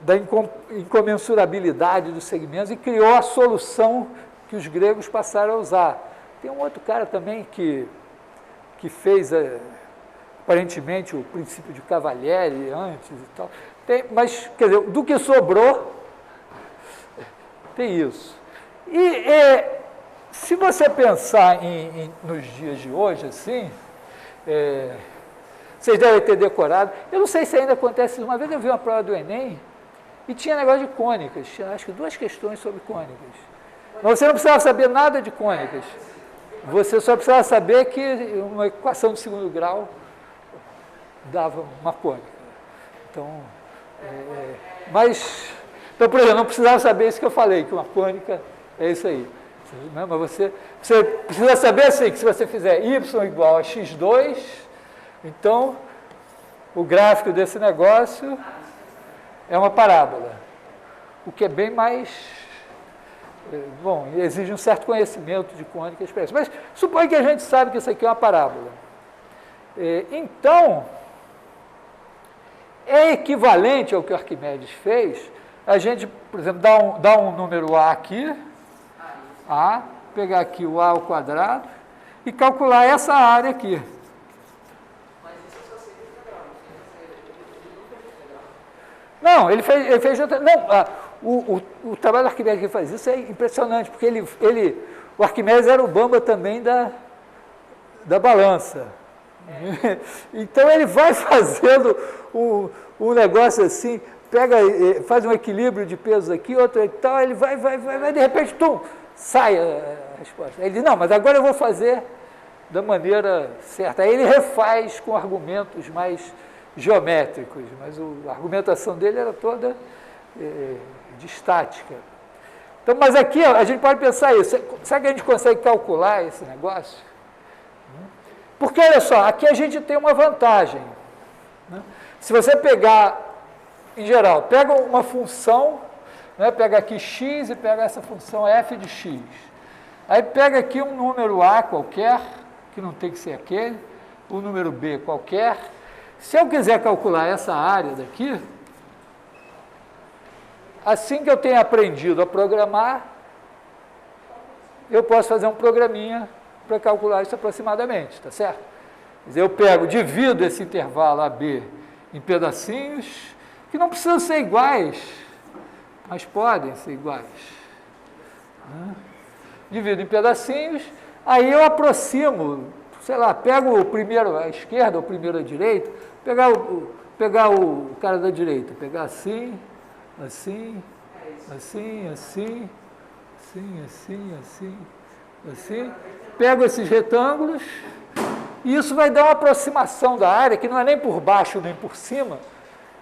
S1: da incomensurabilidade dos segmentos e criou a solução que os gregos passaram a usar. Tem um outro cara também que fez, aparentemente, o princípio de Cavalieri antes e tal. Mas, quer dizer, do que sobrou, tem isso. E se você pensar nos dias de hoje, assim, vocês devem ter decorado, eu não sei se ainda acontece, uma vez eu vi uma prova do Enem e tinha negócio de cônicas, tinha acho que 2 questões sobre cônicas. Mas você não precisava saber nada de cônicas, você só precisava saber que uma equação de 2º grau dava uma cônica. Então, então, por exemplo, não precisava saber isso que eu falei, que uma cônica é isso aí. Mas você precisa saber assim, que se você fizer y igual a x2, então o gráfico desse negócio é uma parábola. O que é bem mais... Bom, exige um certo conhecimento de cônica e expressa. Mas suponha que a gente sabe que isso aqui é uma parábola. Então, é equivalente ao que o Arquimedes fez, a gente, por exemplo, dá um número A aqui, A, pegar aqui o A ao quadrado e calcular essa área aqui.
S2: Mas isso é só ser integral, não fez integral.
S1: Não, ele fez outra... Não, o trabalho do Arquimedes que faz isso é impressionante, porque o Arquimedes era o bamba também da balança. Então ele vai fazendo um negócio assim, faz um equilíbrio de pesos aqui, outro e tal, ele vai, de repente, sai a resposta. Ele diz, não, mas agora eu vou fazer da maneira certa. Aí ele refaz com argumentos mais geométricos, mas a argumentação dele era toda de estática. Então, mas aqui a gente pode pensar isso, será que a gente consegue calcular esse negócio? Porque, olha só, aqui a gente tem uma vantagem. Né? Se você pegar, em geral, pega uma função, né, pega aqui x e pega essa função f de x. Aí pega aqui um número a qualquer, que não tem que ser aquele, um número b qualquer. Se eu quiser calcular essa área daqui, assim que eu tenha aprendido a programar, eu posso fazer um programinha para calcular isso aproximadamente, tá certo? Quer dizer, eu divido esse intervalo AB em pedacinhos, que não precisam ser iguais, mas podem ser iguais. Né? Divido em pedacinhos, aí eu aproximo, sei lá, pego o primeiro à esquerda, o primeiro à direita, pegar o cara da direita, pegar assim, assim, assim, assim, assim, assim, assim, assim, pego esses retângulos, e isso vai dar uma aproximação da área, que não é nem por baixo nem por cima,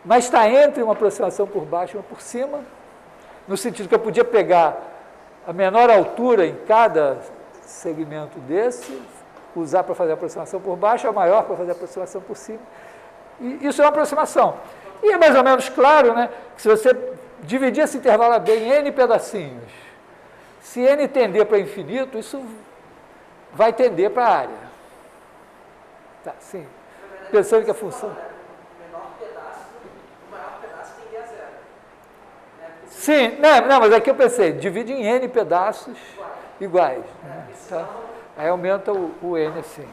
S1: mas está entre uma aproximação por baixo e uma por cima, no sentido que eu podia pegar a menor altura em cada segmento desse, usar para fazer a aproximação por baixo, a maior para fazer a aproximação por cima. E isso é uma aproximação. E é mais ou menos claro, né, que se você dividir esse intervalo AB em n pedacinhos, se n tender para infinito, isso vai tender para a área. Tá, sim. Pensando que a função...
S2: O maior pedaço tem a zero.
S1: Sim, não, mas aqui eu pensei, divide em n pedaços iguais. Né? Tá? Aí aumenta o n assim.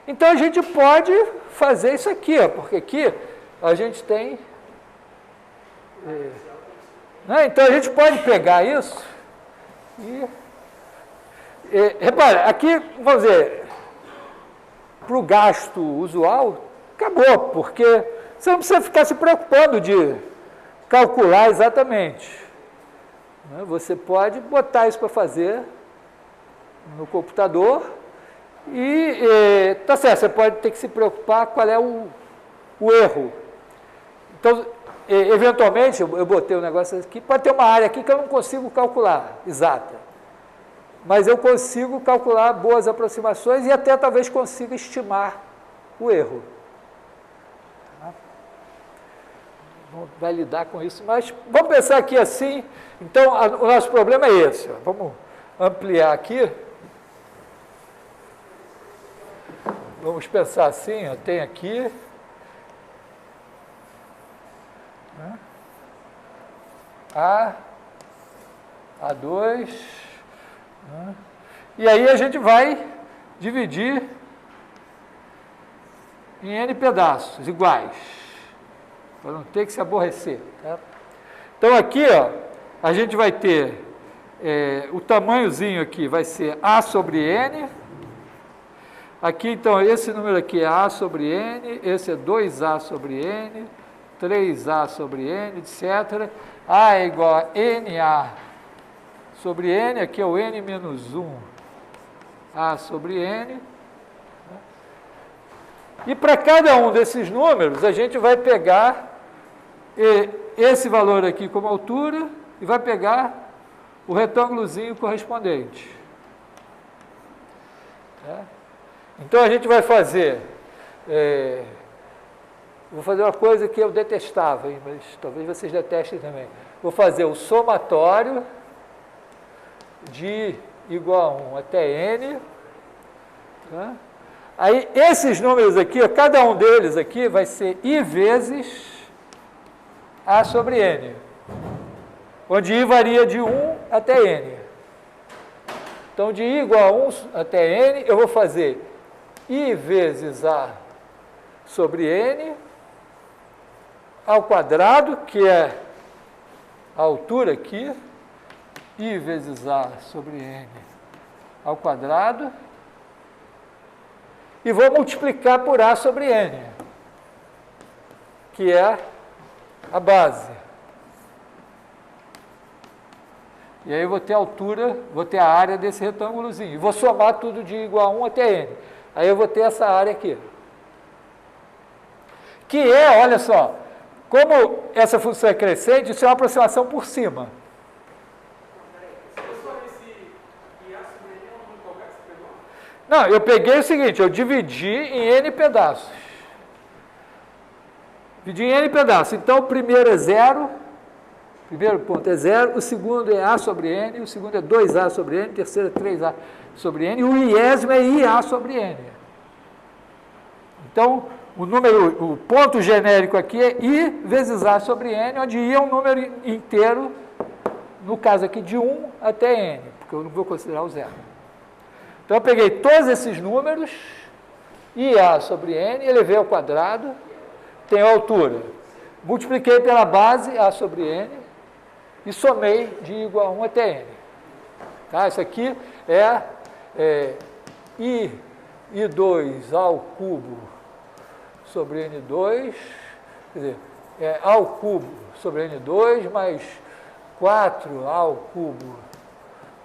S1: Então a gente pode fazer isso aqui, ó, porque aqui a gente tem... né? Então a gente pode pegar isso e... repara, aqui, vamos dizer, para o gasto usual, acabou, porque você não precisa ficar se preocupando de calcular exatamente. Né? Você pode botar isso para fazer no computador e, tá certo, você pode ter que se preocupar qual é o erro. Então, eventualmente, eu botei um negócio aqui, pode ter uma área aqui que eu não consigo calcular, exata. Mas eu consigo calcular boas aproximações e até talvez consiga estimar o erro. Vai lidar com isso, mas vamos pensar aqui assim. Então, o nosso problema é esse. Ó. Vamos ampliar aqui. Vamos pensar assim, ó, tem aqui. Né? A2, né? E aí a gente vai dividir em N pedaços iguais, para não ter que se aborrecer. Tá? Então aqui, ó, a gente vai ter, o tamanhozinho aqui vai ser A sobre N. Aqui, então, esse número aqui é A sobre N, esse é 2A sobre N, 3A sobre N, etc. A é igual a NA sobre N, aqui é o N menos 1, A sobre N. E para cada um desses números, a gente vai pegar esse valor aqui como altura e vai pegar o retângulozinho correspondente. Tá? Então, a gente vai fazer... vou fazer uma coisa que eu detestava, hein, mas talvez vocês detestem também. Vou fazer o somatório de I igual a 1 até N. Tá? Aí, esses números aqui, ó, cada um deles aqui vai ser I vezes A sobre N, onde I varia de 1 até N. Então, de I igual a 1 até N, eu vou fazer I vezes A sobre N ao quadrado, que é a altura aqui, I vezes A sobre N ao quadrado, e vou multiplicar por A sobre N, que é a base. E aí eu vou ter a altura, vou ter a área desse retângulozinho. E vou somar tudo de igual a 1 até N. Aí eu vou ter essa área aqui. Que é, olha só, como essa função é crescente, isso é uma aproximação por cima. Não, eu peguei o seguinte, eu dividi em N pedaços. Dividi em N pedaços. Então, o primeiro é 0, o primeiro ponto é 0, o segundo é A sobre N, o segundo é 2A sobre N, o terceiro é 3A sobre N, e o iésimo é IA sobre N. Então, o ponto genérico aqui é I vezes A sobre N, onde I é um número inteiro, no caso aqui de 1 até N, porque eu não vou considerar o zero. Então, eu peguei todos esses números, IA sobre N, elevei ao quadrado, tenho a altura. Multipliquei pela base, A sobre N, e somei de I igual a 1 até N. Tá? Isso aqui é I2 ao cubo sobre N2, quer dizer, é A ao cubo sobre N2, mais 4 A ao cubo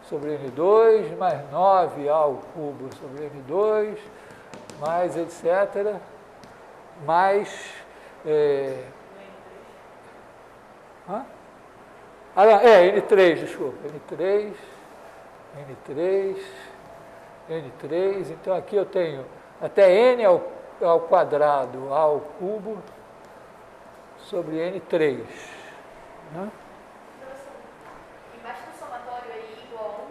S1: sobre N2, mais 9A ao cubo sobre N2, mais etc., mais... N3, desculpa, N3, então aqui eu tenho até N ao quadrado, A ao cubo, sobre N3. Né?
S4: Embaixo do somatório é I igual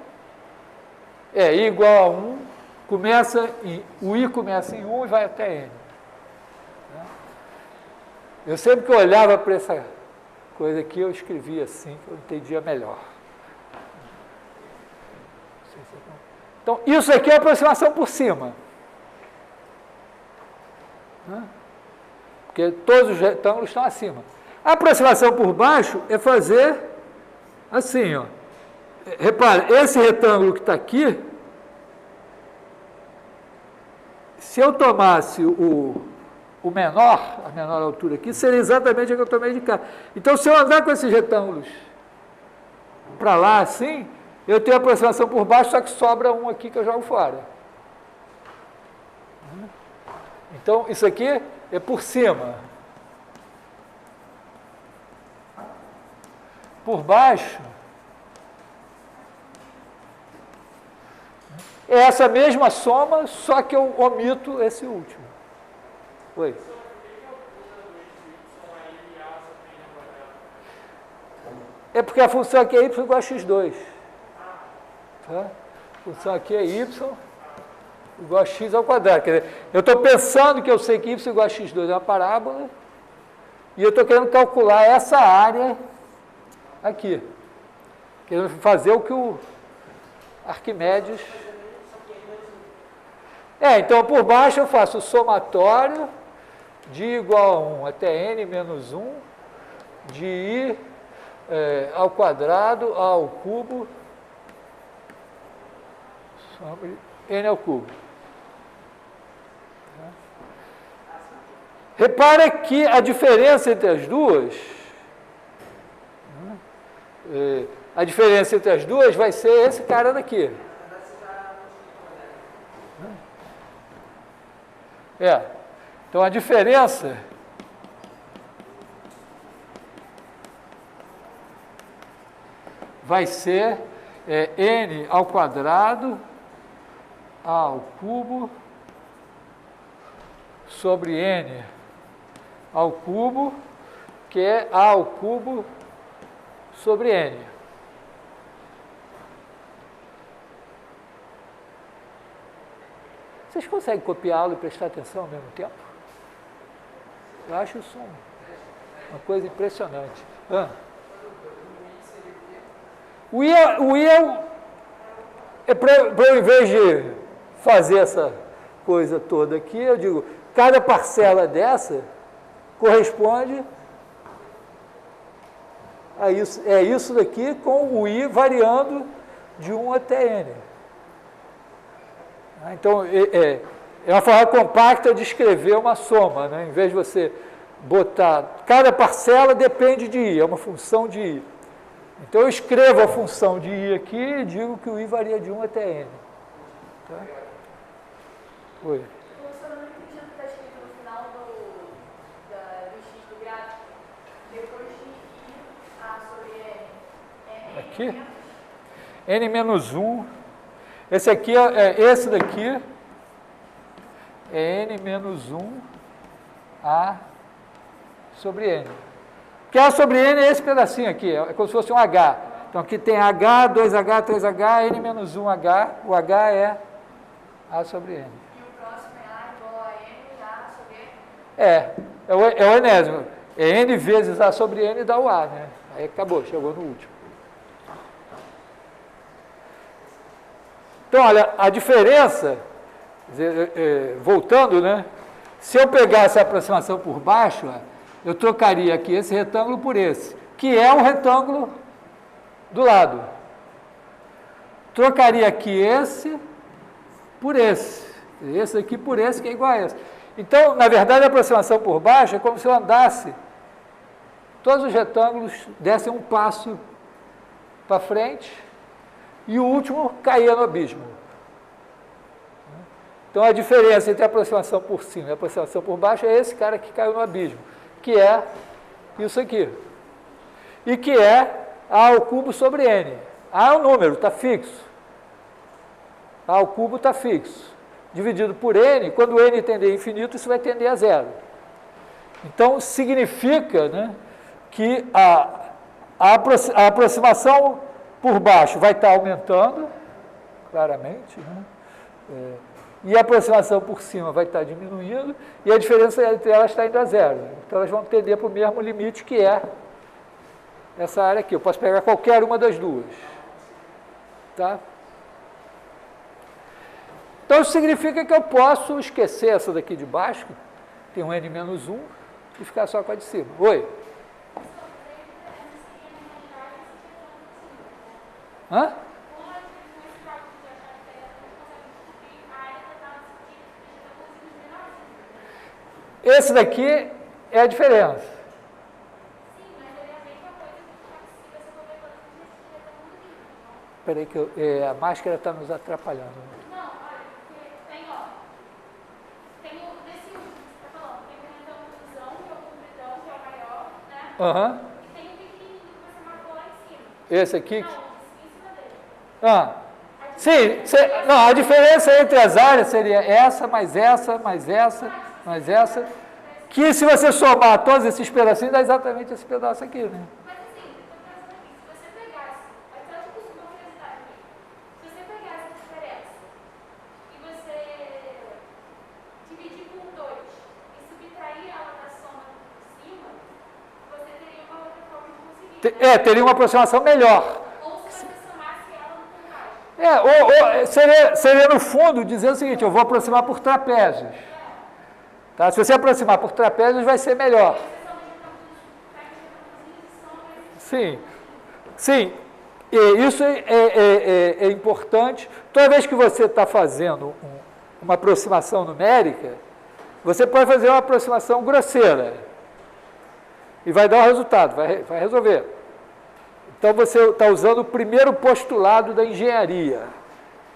S4: a 1?
S1: I igual a 1, o I começa em 1 e vai até N. Né? Eu sempre que olhava para essa coisa aqui, eu escrevia assim, que eu entendia melhor. Então, isso aqui é aproximação por cima. Né? Porque todos os retângulos estão acima. A aproximação por baixo é fazer assim, ó. Repara, esse retângulo que está aqui, se eu tomasse a menor altura aqui, seria exatamente a que eu tomei de cá. Então, se eu andar com esses retângulos para lá assim, eu tenho a aproximação por baixo, só que sobra um aqui que eu jogo fora. Então, isso aqui é por cima. Por baixo, é essa mesma soma, só que eu omito esse último. Oi. É porque a função aqui é y igual a x2. Tá? A função aqui é y igual a x ao quadrado. Quer dizer, eu estou pensando que eu sei que y igual a x2 é uma parábola, e eu estou querendo calcular essa área aqui. Querendo fazer o que o Arquimedes... Então por baixo eu faço o somatório de igual a 1 até n menos 1 de i ao quadrado ao cubo sobre n ao cubo. Repara que a diferença entre as duas, vai ser esse cara daqui. Então a diferença vai ser n ao quadrado ao cubo sobre n ao cubo, que é a ao cubo sobre n. Vocês conseguem copiá-lo e prestar atenção ao mesmo tempo? Eu acho isso uma coisa impressionante. O I é para eu, em vez de fazer essa coisa toda aqui, eu digo, cada parcela dessa corresponde a isso, isso daqui com o I variando de 1 até n. Então, é uma forma compacta de escrever uma soma, né? Em vez de você botar... Cada parcela depende de I, é uma função de I. Então, eu escrevo a função de I aqui e digo que o I varia de 1 até n. Tá? Oi.
S4: Professor, eu não entendi o que está escrito no final do x do gráfico. Depois de I, A sobre n.
S1: Aqui? n menos 1... Esse aqui esse daqui é n menos 1 A sobre n. Que A sobre n é esse pedacinho aqui, é como se fosse um H. Então aqui tem H, 2H, 3H, n menos 1H, o H é A sobre n.
S4: E o próximo é A igual a n e A sobre n?
S1: É o enésimo. É n vezes A sobre n dá o A, né? Aí acabou, chegou no último. Então, olha, a diferença, voltando, né? Se eu pegasse a aproximação por baixo, eu trocaria aqui esse retângulo por esse, que é o retângulo do lado. Trocaria aqui esse por esse aqui por esse, que é igual a esse. Então, na verdade, a aproximação por baixo é como se eu andasse, todos os retângulos dessem um passo para frente, e o último caía no abismo. Então, a diferença entre a aproximação por cima e a aproximação por baixo é esse cara que caiu no abismo, que é isso aqui. E que é A ao cubo sobre N. A é um número, está fixo. A ao cubo está fixo. Dividido por N, quando N tender a infinito, isso vai tender a zero. Então, significa, né, que a aproximação por baixo vai estar aumentando, claramente, né? E a aproximação por cima vai estar diminuindo, e a diferença entre elas está indo a zero. Então, elas vão tender para o mesmo limite, que é essa área aqui. Eu posso pegar qualquer uma das duas. Tá? Então, isso significa que eu posso esquecer essa daqui de baixo, tem um n menos 1, e ficar só com a de cima. Oi? Hã? Esse daqui é a diferença.
S4: Sim, mas ele é a mesma coisa que se você for ver todas as vezes,
S1: Espera aí que a máscara está nos atrapalhando.
S4: não, olha, porque tem, tem o desse último que você está falando, tem o retângulozão, que é o compridão, que é o maior, né?
S1: Aham.
S4: E tem o pequenininho que você marcou lá em cima.
S1: Esse aqui?
S4: Não, em cima dele.
S1: Sim, não, a diferença entre as áreas seria essa, mais essa, mais essa, mais essa, que se você somar todos esses pedacinhos, dá exatamente esse pedaço aqui, né?
S4: Mas assim, eu estou pensando aqui, se você pegasse, até tipo uma curiosidade aqui, se você pegasse a diferença e você dividir por 2 e subtrair ela da soma por cima, você teria uma outra forma de conseguir
S1: Teria uma aproximação melhor.
S4: Ou se você somasse ela no conjunto.
S1: Seria no fundo dizer o seguinte, eu vou aproximar por trapézios. Tá? Se você aproximar por trapézios, vai ser melhor. Sim, sim. E isso é importante. Toda vez que você está fazendo uma aproximação numérica, você pode fazer uma aproximação grosseira. E vai dar o resultado, vai resolver. Então você está usando o primeiro postulado da engenharia.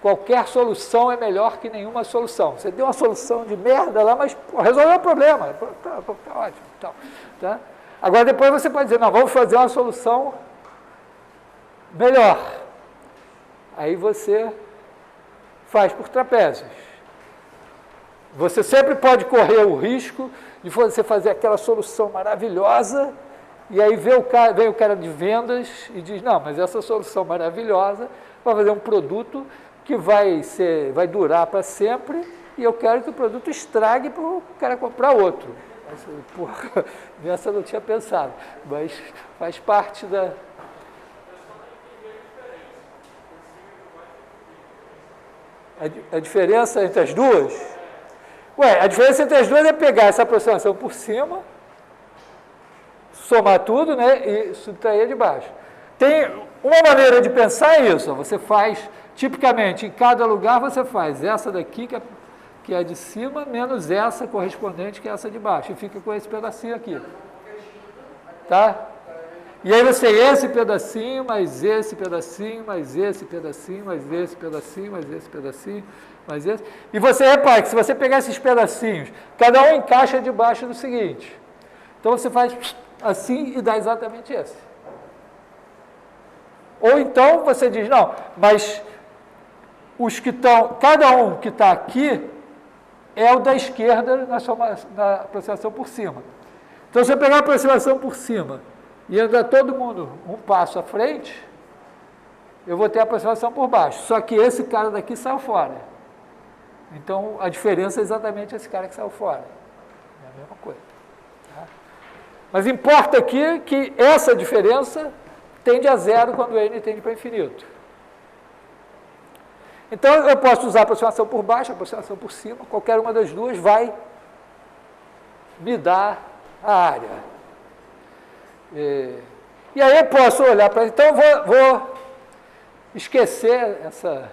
S1: Qualquer solução é melhor que nenhuma solução. Você deu uma solução de merda lá, mas resolveu o problema. Tá ótimo. Tá? Agora depois você pode dizer, não, vamos fazer uma solução melhor. Aí você faz por trapézios. Você sempre pode correr o risco de você fazer aquela solução maravilhosa e aí vem o cara de vendas e diz, não, mas essa solução maravilhosa vai fazer um produto que vai durar para sempre e eu quero que o produto estrague para o cara comprar outro. Mas, porra, nessa eu não tinha pensado, mas faz parte da... A diferença entre as duas? A diferença entre as duas é pegar essa aproximação por cima, somar tudo, né, e subtrair de baixo. Tem uma maneira de pensar isso, você faz, tipicamente, em cada lugar você faz essa daqui, que é a de cima, menos essa correspondente, que é essa de baixo, e fica com esse pedacinho aqui. Tá? E aí você, esse pedacinho, mais esse pedacinho, mais esse pedacinho, mais esse pedacinho, mais esse pedacinho, mais esse. E você repara que se você pegar esses pedacinhos, cada um encaixa debaixo do seguinte. Então você faz assim e dá exatamente esse. Ou então você diz, não, mas os que estão, cada um que está aqui é o da esquerda na aproximação por cima. Então se eu pegar a aproximação por cima e andar todo mundo um passo à frente, eu vou ter a aproximação por baixo. Só que esse cara daqui saiu fora. Então, a diferença é exatamente esse cara que saiu fora. É a mesma coisa. Tá? Mas importa aqui que essa diferença tende a zero quando n tende para infinito. Então, eu posso usar a aproximação por baixo, a aproximação por cima, qualquer uma das duas vai me dar a área. E aí eu posso olhar para... Então, eu vou esquecer essa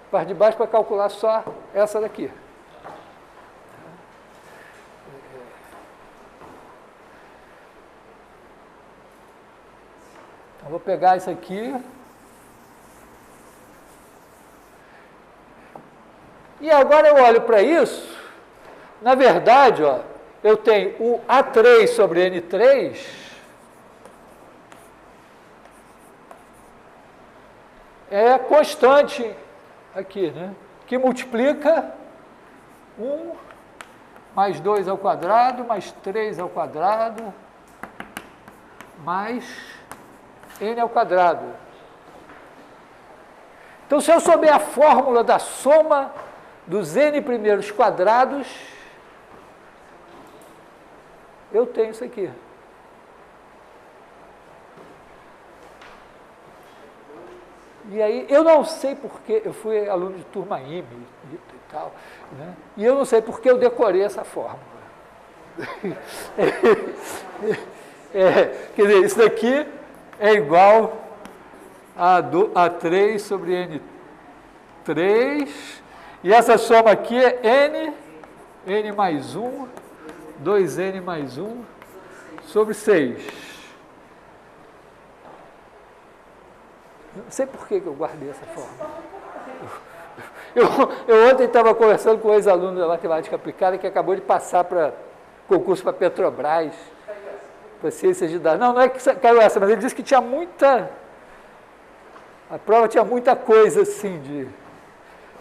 S1: parte de baixo para calcular só essa daqui. Então, vou pegar isso aqui. E agora eu olho para isso. Na verdade, ó, eu tenho o A3 sobre N3... é constante aqui, né? Que multiplica 1 mais 2 ao quadrado, mais 3 ao quadrado, mais n ao quadrado. Então, se eu souber a fórmula da soma dos n primeiros quadrados, eu tenho isso aqui. E aí, eu não sei porque, eu fui aluno de turma IME e tal, né? E eu não sei porque eu decorei essa fórmula. Quer dizer, isso daqui é igual a 3 sobre N3, e essa soma aqui é N mais 1, 2N mais 1, sobre 6. Não sei por que eu guardei essa forma. Eu ontem estava conversando com um ex-aluno da matemática aplicada que acabou de passar para concurso para Petrobras, para ciências de dados. Não é que caiu essa, mas ele disse que tinha muita... A prova tinha muita coisa assim de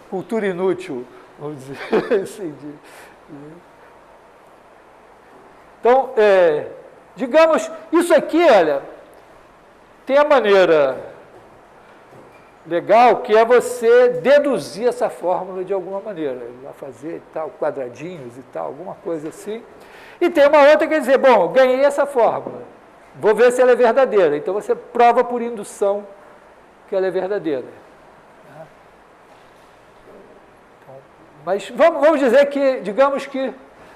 S1: cultura inútil, vamos dizer assim. Então, digamos, isso aqui, olha, tem a maneira legal, que é você deduzir essa fórmula de alguma maneira, vai fazer tal, quadradinhos e tal, alguma coisa assim. E tem uma outra que quer dizer, bom, ganhei essa fórmula, Vou ver se ela é verdadeira. Então você prova por indução que ela é verdadeira. Então, mas vamos dizer que, digamos que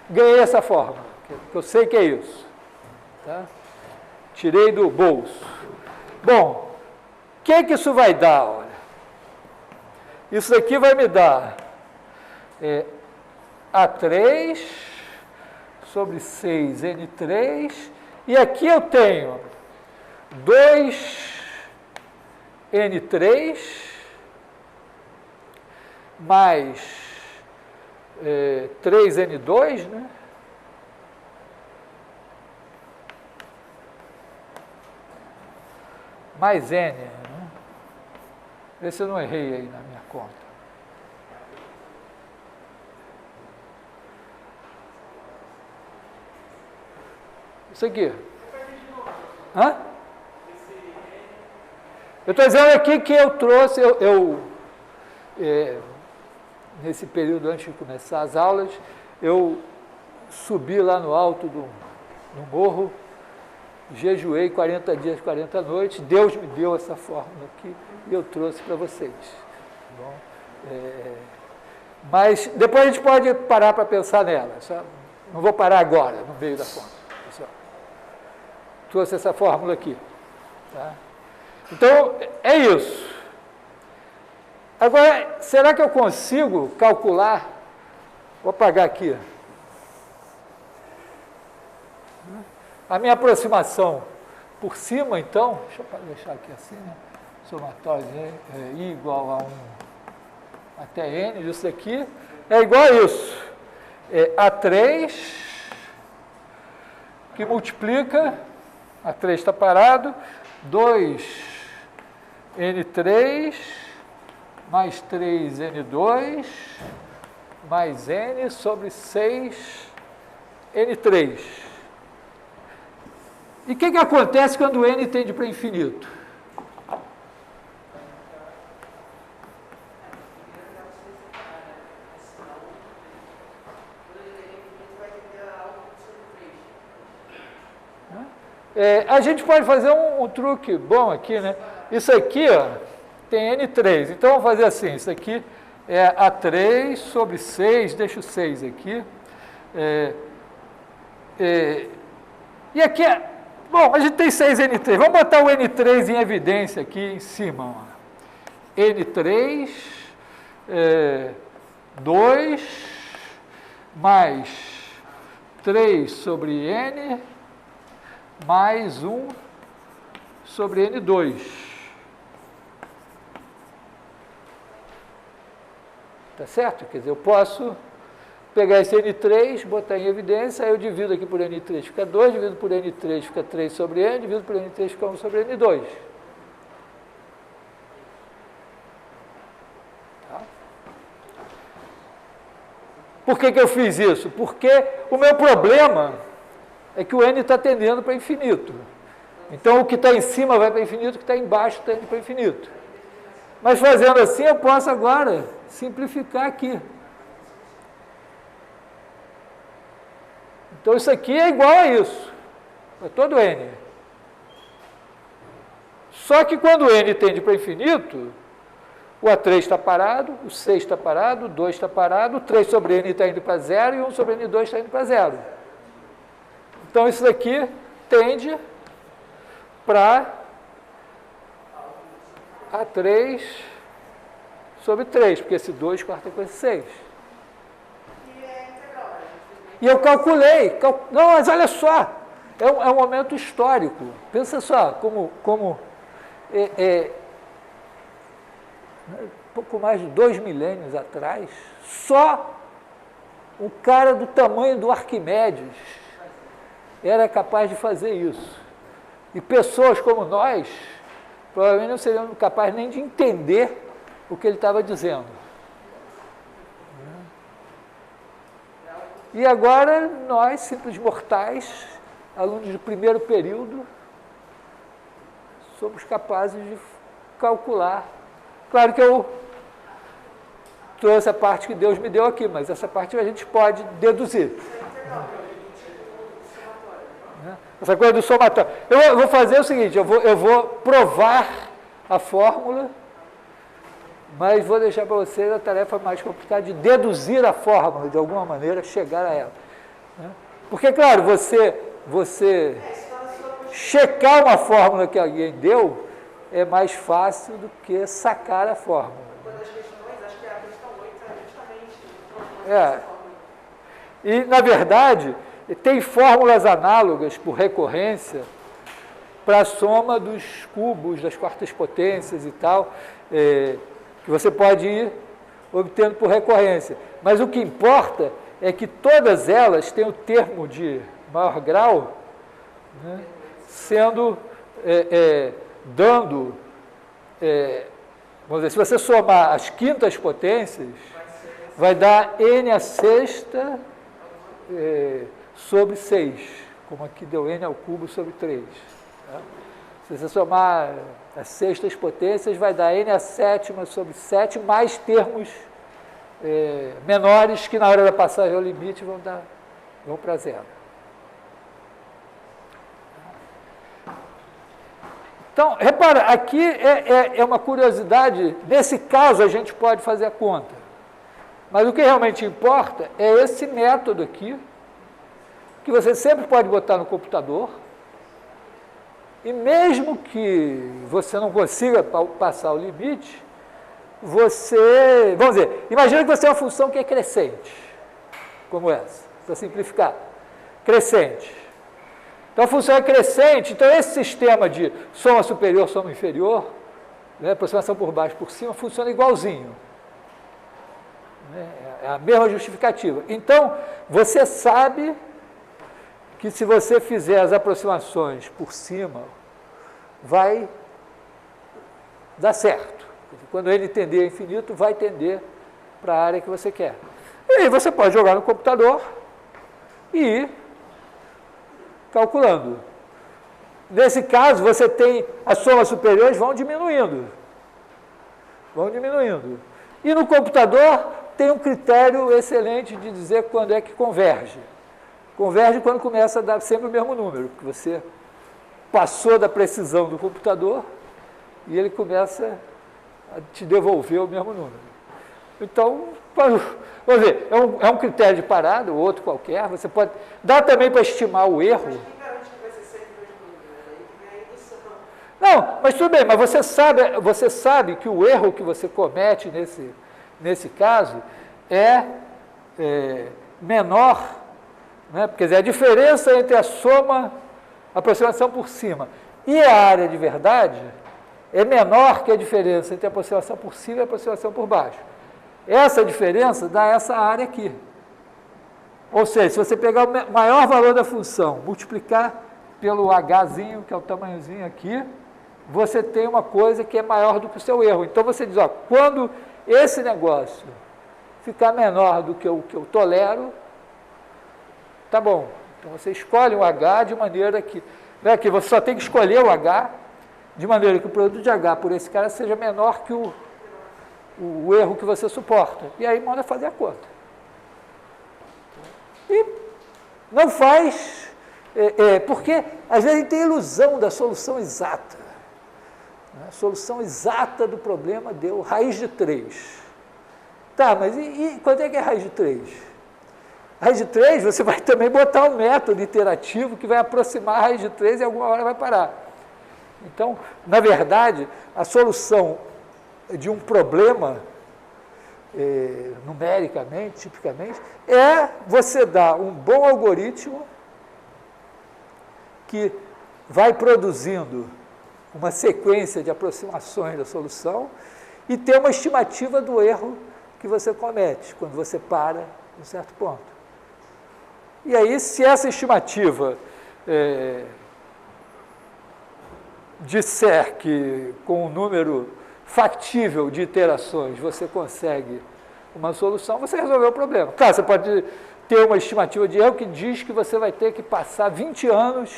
S1: ganhei essa fórmula, que eu sei que é isso. Tá? Tirei do bolso. Bom, o que isso vai dar? Olha? Isso aqui vai me dar A3 sobre 6N3, e aqui eu tenho 2N3 mais 3N2, né? Mais N, né? Vê se eu não errei aí na minha conta. Isso aqui. Hã? Eu estou dizendo aqui que eu trouxe, nesse período antes de começar as aulas, eu subi lá no alto do morro, jejuei 40 dias, 40 noites, Deus me deu essa fórmula aqui e eu trouxe para vocês. Bom, mas depois a gente pode parar para pensar nela, sabe? Não vou parar agora, no meio da conta. Pessoal. Trouxe essa fórmula aqui. Tá? Então, é isso. Agora, será que eu consigo calcular? Vou apagar aqui. A minha aproximação por cima, então, deixa eu deixar aqui assim, né? Somatório I igual a 1 até N, isso aqui é igual a isso. A3, que multiplica, A3 está parado, 2N3 mais 3N2 mais N sobre 6N3. E o que acontece quando N tende para infinito? A gente pode fazer um truque bom aqui, né? Isso aqui, ó, tem N3. Então, vamos fazer assim, isso aqui é A3 sobre 6, deixa o 6 aqui. E aqui, bom, a gente tem 6N3. Vamos botar o N3 em evidência aqui em cima. Ó. N3, 2, mais 3 sobre N, mais 1 sobre N2. Tá certo? Quer dizer, eu posso pegar esse N3, botar em evidência, aí eu divido aqui por N3, fica 2, divido por N3, fica 3 sobre N, divido por N3, fica 1 sobre N2. Tá? Por que eu fiz isso? Porque o meu problema é que o N está tendendo para infinito. Então, o que está em cima vai para infinito, o que está embaixo está indo para infinito. Mas fazendo assim, eu posso agora simplificar aqui. Então, isso aqui é igual a isso, para todo N. Só que quando o N tende para infinito, o A3 está parado, o 6 está parado, o 2 está parado, o 3 sobre N está indo para zero e o 1 sobre N2 está indo para zero. Então, isso daqui tende para A3 sobre 3, porque esse 2 quarta com esse 6. E eu calculei. Não, mas olha só, é um momento histórico. Pensa só, como pouco mais de 2 milênios atrás, só um cara do tamanho do Arquimedes era capaz de fazer isso. E pessoas como nós, provavelmente não seriam capazes nem de entender o que ele estava dizendo. E agora, nós, simples mortais, alunos do primeiro período, somos capazes de calcular. Claro que eu trouxe a parte que Deus me deu aqui, mas essa parte a gente pode deduzir. Essa coisa do somatório. Eu vou fazer o seguinte, eu vou provar a fórmula, mas vou deixar para vocês a tarefa mais complicada de deduzir a fórmula, de alguma maneira, chegar a ela. Porque, claro, você checar uma fórmula que alguém deu é mais fácil do que sacar a fórmula.
S2: Uma das questões, acho que a questão 8 é justamente
S1: É. E, na verdade, tem fórmulas análogas por recorrência para a soma dos cubos, das quartas potências e tal, que você pode ir obtendo por recorrência. Mas o que importa é que todas elas têm o termo de maior grau, né, sendo, dando, vamos dizer, se você somar as quintas potências, vai dar n a sexta sobre 6, como aqui deu n ao cubo sobre 3. Tá? Se você somar as sextas potências, vai dar n a sétima sobre 7, mais termos menores que na hora da passagem ao limite vão para zero. Então, repara, aqui é uma curiosidade, nesse caso a gente pode fazer a conta, mas o que realmente importa é esse método aqui, que você sempre pode botar no computador, e mesmo que você não consiga passar o limite, você, vamos dizer, imagina que você tem uma função que é crescente, como essa, para simplificar, crescente. Então a função é crescente, então esse sistema de soma superior, soma inferior, né, aproximação por baixo, por cima, funciona igualzinho. É a mesma justificativa. Então, você sabe que se você fizer as aproximações por cima, vai dar certo. Quando ele tender a infinito, vai tender para a área que você quer. E aí você pode jogar no computador e ir calculando. Nesse caso, você tem as somas superiores vão diminuindo. Vão diminuindo. E no computador tem um critério excelente de dizer quando é que converge. Converge quando começa a dar sempre o mesmo número, porque você passou da precisão do computador e ele começa a te devolver o mesmo número. Então, vamos ver, é um critério de parada, ou outro qualquer, você pode... Dá também para estimar o erro.
S2: Mas quem garante que vai ser sempre o mesmo número? Aí que vem a indução.
S1: Não, mas tudo bem, mas você sabe que o erro que você comete nesse caso é menor, né? Quer dizer, a diferença entre a soma, a aproximação por cima e a área de verdade é menor que a diferença entre a aproximação por cima e a aproximação por baixo. Essa diferença dá essa área aqui. Ou seja, se você pegar o maior valor da função, multiplicar pelo hzinho, que é o tamanhozinho aqui, você tem uma coisa que é maior do que o seu erro. Então você diz, ó, quando esse negócio ficar menor do que o que eu tolero, tá bom. Então você escolhe um H de maneira que... Né, que você só tem que escolher o H de maneira que o produto de H por esse cara seja menor que o erro que você suporta. E aí manda fazer a conta. E não faz... porque às vezes tem ilusão da solução exata. A solução exata do problema deu raiz de 3. Tá, mas e quanto é que é raiz de 3? Raiz de 3, você vai também botar um método iterativo que vai aproximar a raiz de 3 e alguma hora vai parar. Então, na verdade, a solução de um problema, numericamente, tipicamente, é você dar um bom algoritmo que vai produzindo uma sequência de aproximações da solução e ter uma estimativa do erro que você comete quando você para em um certo ponto. E aí, se essa estimativa disser que com um número factível de iterações você consegue uma solução, você resolveu o problema. Claro, você pode ter uma estimativa de erro que diz que você vai ter que passar 20 anos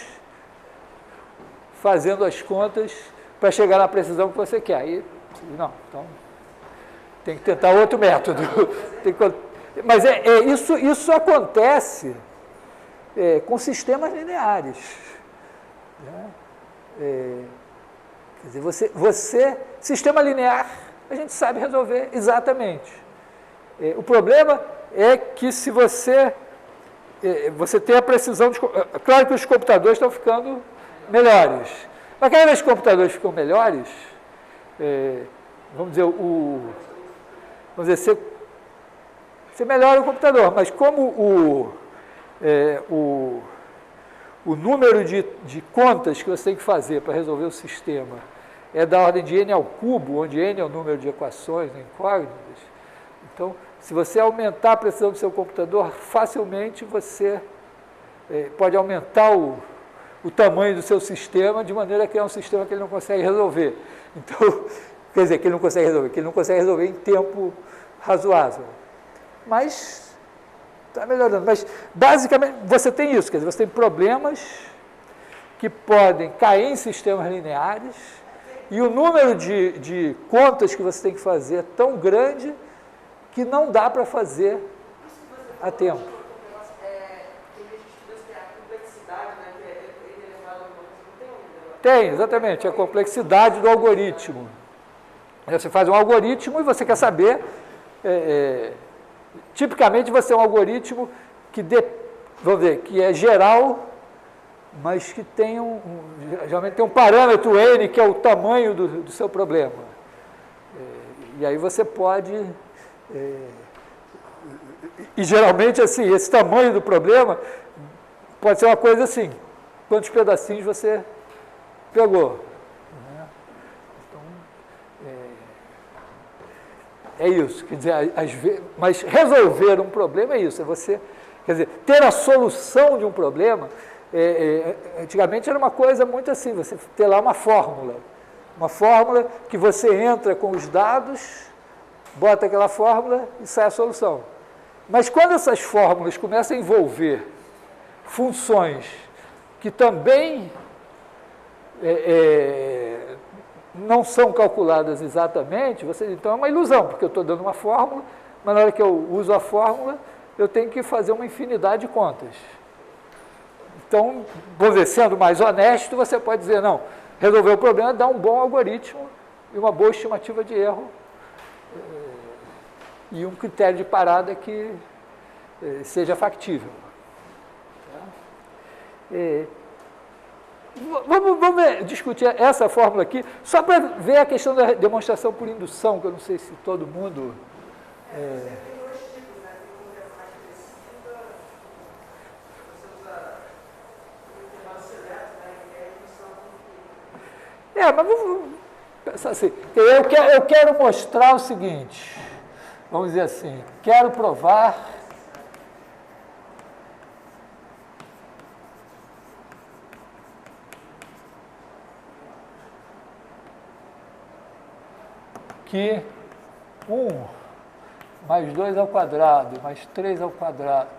S1: fazendo as contas para chegar na precisão que você quer. Aí, não, então tem que tentar outro método. Mas isso acontece com sistemas lineares. Né? Quer dizer, sistema linear, a gente sabe resolver exatamente. O problema é que se você tem a precisão de... Claro que os computadores estão ficando melhores. Mas cada vez que os computadores ficam melhores, vamos dizer, você melhora o computador, mas como o número de contas que você tem que fazer para resolver o sistema é da ordem de n ao cubo, onde n é o número de equações, incógnitas, então, se você aumentar a precisão do seu computador, facilmente você pode aumentar o tamanho do seu sistema, de maneira que é um sistema que ele não consegue resolver. Então, quer dizer, que ele não consegue resolver em tempo razoável. Mas está melhorando. Mas, basicamente, você tem isso, quer dizer, você tem problemas que podem cair em sistemas lineares e o número de contas que você tem que fazer é tão grande que não dá para fazer a tempo. Tem, exatamente, a complexidade do algoritmo. Você faz um algoritmo e você quer saber... tipicamente, você é um algoritmo que, vamos ver, que é geral, mas que tem geralmente tem um parâmetro n, que é o tamanho do seu problema. E aí você pode... E geralmente, assim, esse tamanho do problema pode ser uma coisa assim, quantos pedacinhos você pegou. Então, é isso, quer dizer, às vezes, mas resolver um problema é isso, é você, quer dizer, ter a solução de um problema, antigamente era uma coisa muito assim, você ter lá uma fórmula que você entra com os dados, bota aquela fórmula e sai a solução. Mas quando essas fórmulas começam a envolver funções que também não são calculadas exatamente, então é uma ilusão, porque eu estou dando uma fórmula, mas na hora que eu uso a fórmula, eu tenho que fazer uma infinidade de contas. Então, vamos ver, sendo mais honesto, você pode dizer, não, resolver o problema dá um bom algoritmo e uma boa estimativa de erro, e um critério de parada que seja factível. Vamos discutir essa fórmula aqui, só para ver a questão da demonstração por indução, que eu não sei se todo mundo...
S2: Tem dois tipos, né? Tem um que é mais precisa, você usa o intervalo seleto, né? Que é a indução.
S1: Mas vamos pensar assim, eu quero mostrar o seguinte, vamos dizer assim, quero provar que 1 mais 2 ao quadrado, mais 3 ao quadrado,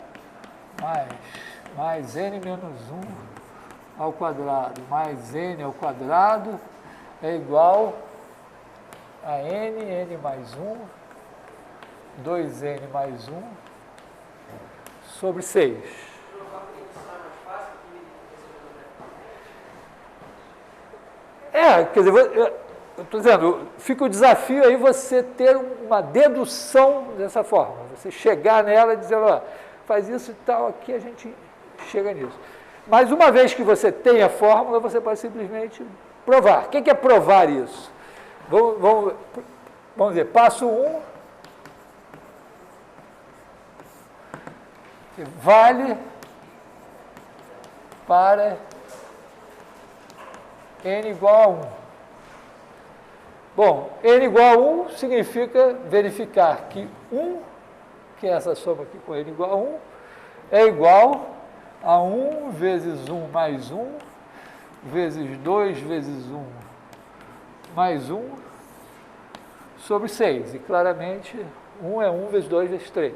S1: mais n menos 1 ao quadrado, mais n ao quadrado, é igual a n mais 1, 2n mais 1, sobre 6. Quer dizer, eu estou dizendo, fica o desafio aí você ter uma dedução dessa forma, você chegar nela e dizer, ó, faz isso e tal, aqui a gente chega nisso. Mas uma vez que você tem a fórmula, você pode simplesmente provar. O que é provar isso? Vamos dizer, passo 1, vale para n igual a 1. Bom, n igual a 1 significa verificar que 1, que é essa soma aqui com n igual a 1, é igual a 1 vezes 1 mais 1, vezes 2 vezes 1 mais 1, sobre 6. E claramente, 1 é 1 vezes 2 vezes 3.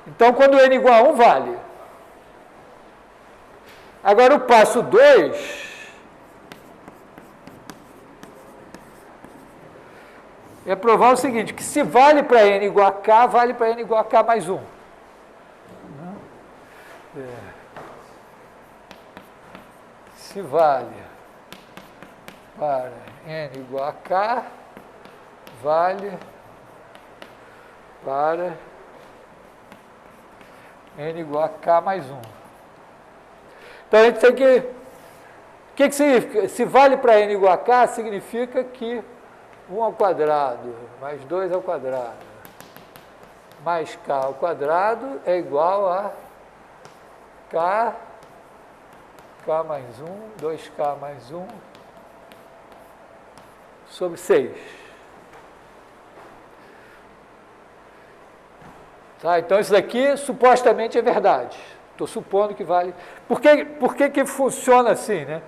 S1: Então, quando n igual a 1, vale. Agora, o passo 2... é provar o seguinte, que se vale para n igual a k, vale para n igual a k mais 1. se vale para n igual a k, vale para n igual a k mais 1. Então, a gente tem que... O que significa? Se vale para n igual a k, significa que 1 ao quadrado mais 2 ao quadrado mais k ao quadrado é igual a k mais 1, 2k mais 1 sobre 6. Tá? Então, isso daqui supostamente é verdade. Estou supondo que vale. Por que funciona assim, né?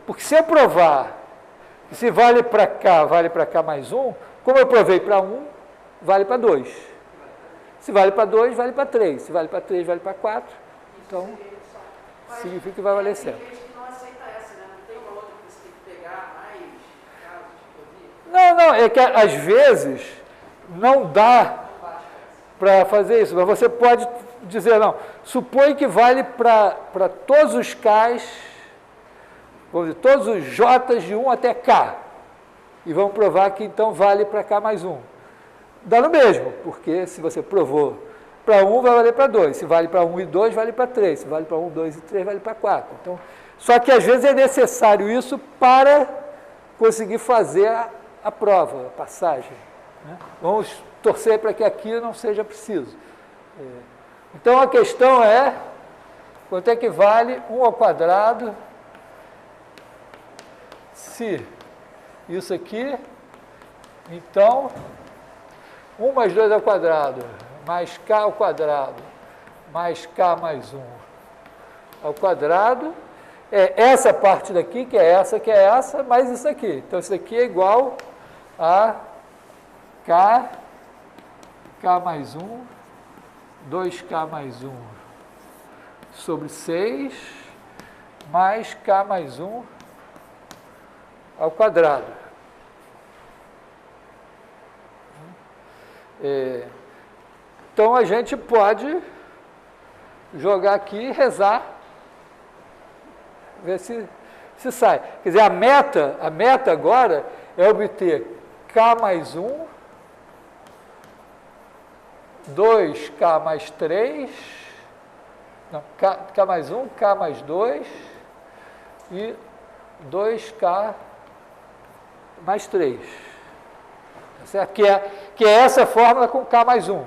S1: Porque se eu provar que se vale para k mais 1, como eu provei para 1, vale para 2. Se vale para 2, vale para 3. Se vale para 3, vale para 4. Então, significa que vai valer sempre.
S2: Tem gente que não aceita essa, né? Não tem uma outra que você tem que pegar mais casos de poder.
S1: Não, é que às vezes não dá para fazer isso, mas você pode dizer, não, supõe que vale para todos os Ks, vamos dizer, todos os Js de 1 até K, e vamos provar que então vale para K mais 1. Dá no mesmo, porque se você provou para 1, vai valer para 2, se vale para 1 e 2, vale para 3, se vale para 1, 2 e 3, vale para 4. Então, só que às vezes é necessário isso para conseguir fazer a prova, a passagem, né? Vamos torcer para que aqui não seja preciso. Então, a questão é, quanto é que vale 1 ao quadrado se isso aqui, então, 1 mais 2 ao quadrado, mais k ao quadrado, mais k mais 1 ao quadrado, é essa parte daqui, que é essa, mais isso aqui. Então, isso aqui é igual a k mais 1, 2k mais 1 sobre 6, mais k mais 1 ao quadrado. Então, a gente pode jogar aqui e rezar, ver se sai. Quer dizer, a meta agora é obter k mais 1, 2k mais 3, não, k mais 1, k mais 2 e 2k mais 3. Tá certo? Que é essa fórmula com k mais 1. Né?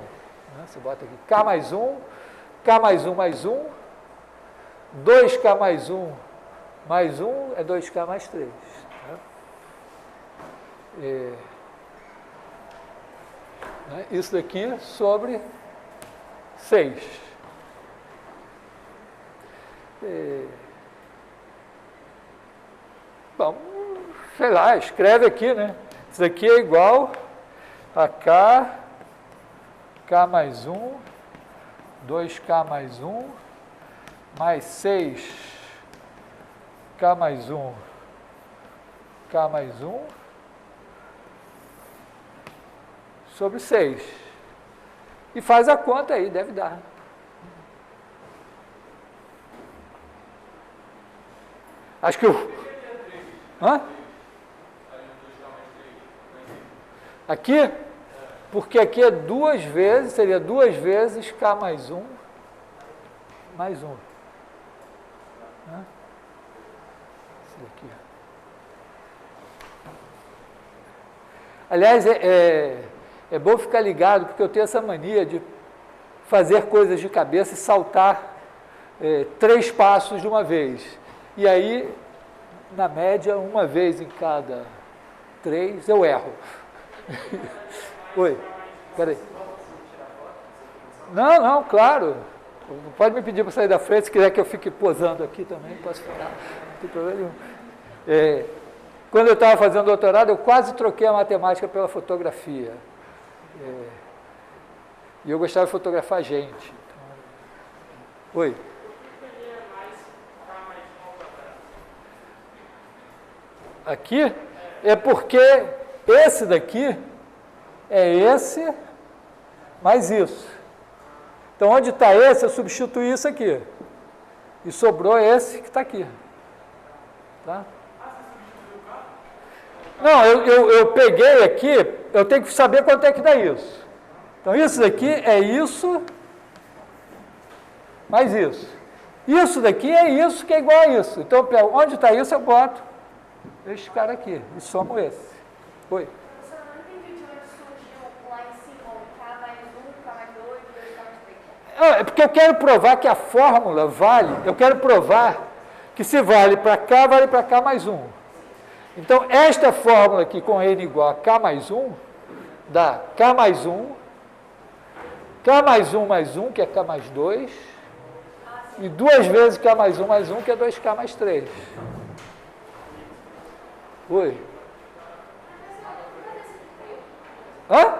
S1: Você bota aqui k mais 1, k mais 1 mais 1, 2k mais 1 mais 1 é 2k mais 3. Tá? Isso daqui sobre 6. Bom, sei lá, escreve aqui, né? Isso daqui é igual a k mais 1, 2k mais 1, mais 6, k mais 1, k mais 1, sobre 6. E faz a conta aí, deve dar. Acho que o... Hã? Aqui? Porque aqui é 2 vezes, seria 2 vezes k mais 1, mais 1. Hã? Esse aqui. Aliás, é bom ficar ligado, porque eu tenho essa mania de fazer coisas de cabeça e saltar 3 passos de uma vez. E aí, na média, uma vez em cada 3, eu erro. Oi, peraí. Não, claro. Pode me pedir para sair da frente, se quiser que eu fique posando aqui também, posso ficar, não tem problema nenhum. Quando eu estava fazendo doutorado, eu quase troquei a matemática pela fotografia. E eu gostava de fotografar gente. Então... Oi. Aqui é porque esse daqui é esse mais isso. Então, onde está esse, eu substituí isso aqui. E sobrou esse que está aqui. Tá? Não, eu peguei aqui, eu tenho que saber quanto é que dá isso. Então, isso daqui é isso, mais isso. Isso daqui é isso que é igual a isso. Então, eu pego, onde está isso, eu boto este cara aqui e somo esse. Oi?
S4: Professor, eu não entendi de onde surgiu lá em cima o K mais 1, K mais 2, 2K mais 3.
S1: É porque eu quero provar que a fórmula vale, eu quero provar que se vale para cá, vale para cá mais 1. Então, esta fórmula aqui com n igual a k mais 1, dá k mais 1, k mais 1 mais 1, que é k mais 2, e 2 vezes k mais 1, que é 2k mais 3. Oi? Hã?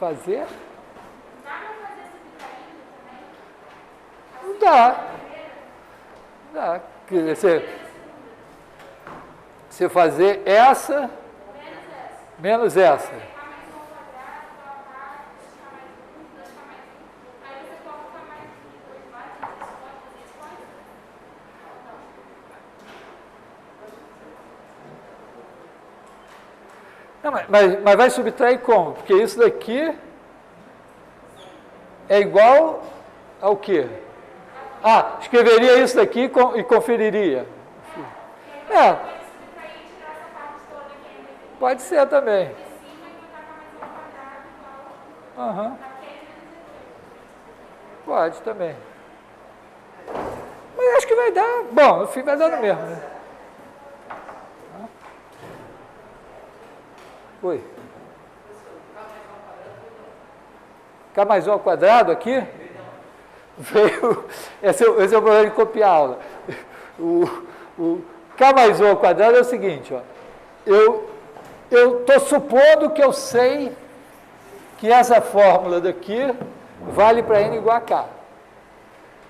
S1: Fazer? Não dá. Dá. Você fazer essa menos essa. Não, mas vai subtrair como? Porque isso daqui é igual ao quê? Ah, escreveria isso daqui e conferiria. É. Pode ser também. Uhum. Pode também. Mas acho que vai dar. Bom, no fim vai dar no mesmo, né? Oi. K mais 1 ao quadrado aqui? Veio. Esse é o problema de copiar a aula. O K mais 1 ao quadrado é o seguinte, ó. Eu estou supondo que eu sei que essa fórmula daqui vale para n igual a k.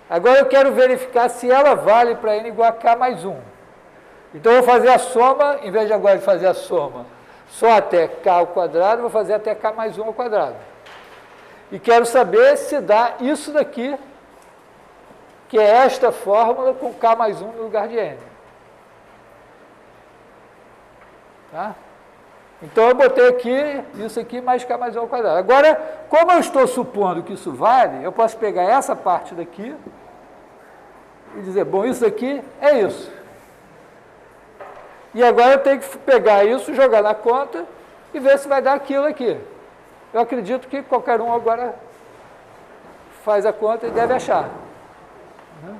S1: Agora eu quero verificar se ela vale para n igual a k mais 1. Então eu vou fazer a soma, em vez de agora de fazer a soma só até k ao quadrado, vou fazer até k mais 1 ao quadrado. E quero saber se dá isso daqui, que é esta fórmula com k mais 1 no lugar de n. Tá? Então eu botei aqui, isso aqui mais k mais 1 ao quadrado. Agora, como eu estou supondo que isso vale, eu posso pegar essa parte daqui e dizer, bom, isso aqui é isso. E agora eu tenho que pegar isso, jogar na conta e ver se vai dar aquilo aqui. Eu acredito que qualquer um agora faz a conta e deve achar. Uhum.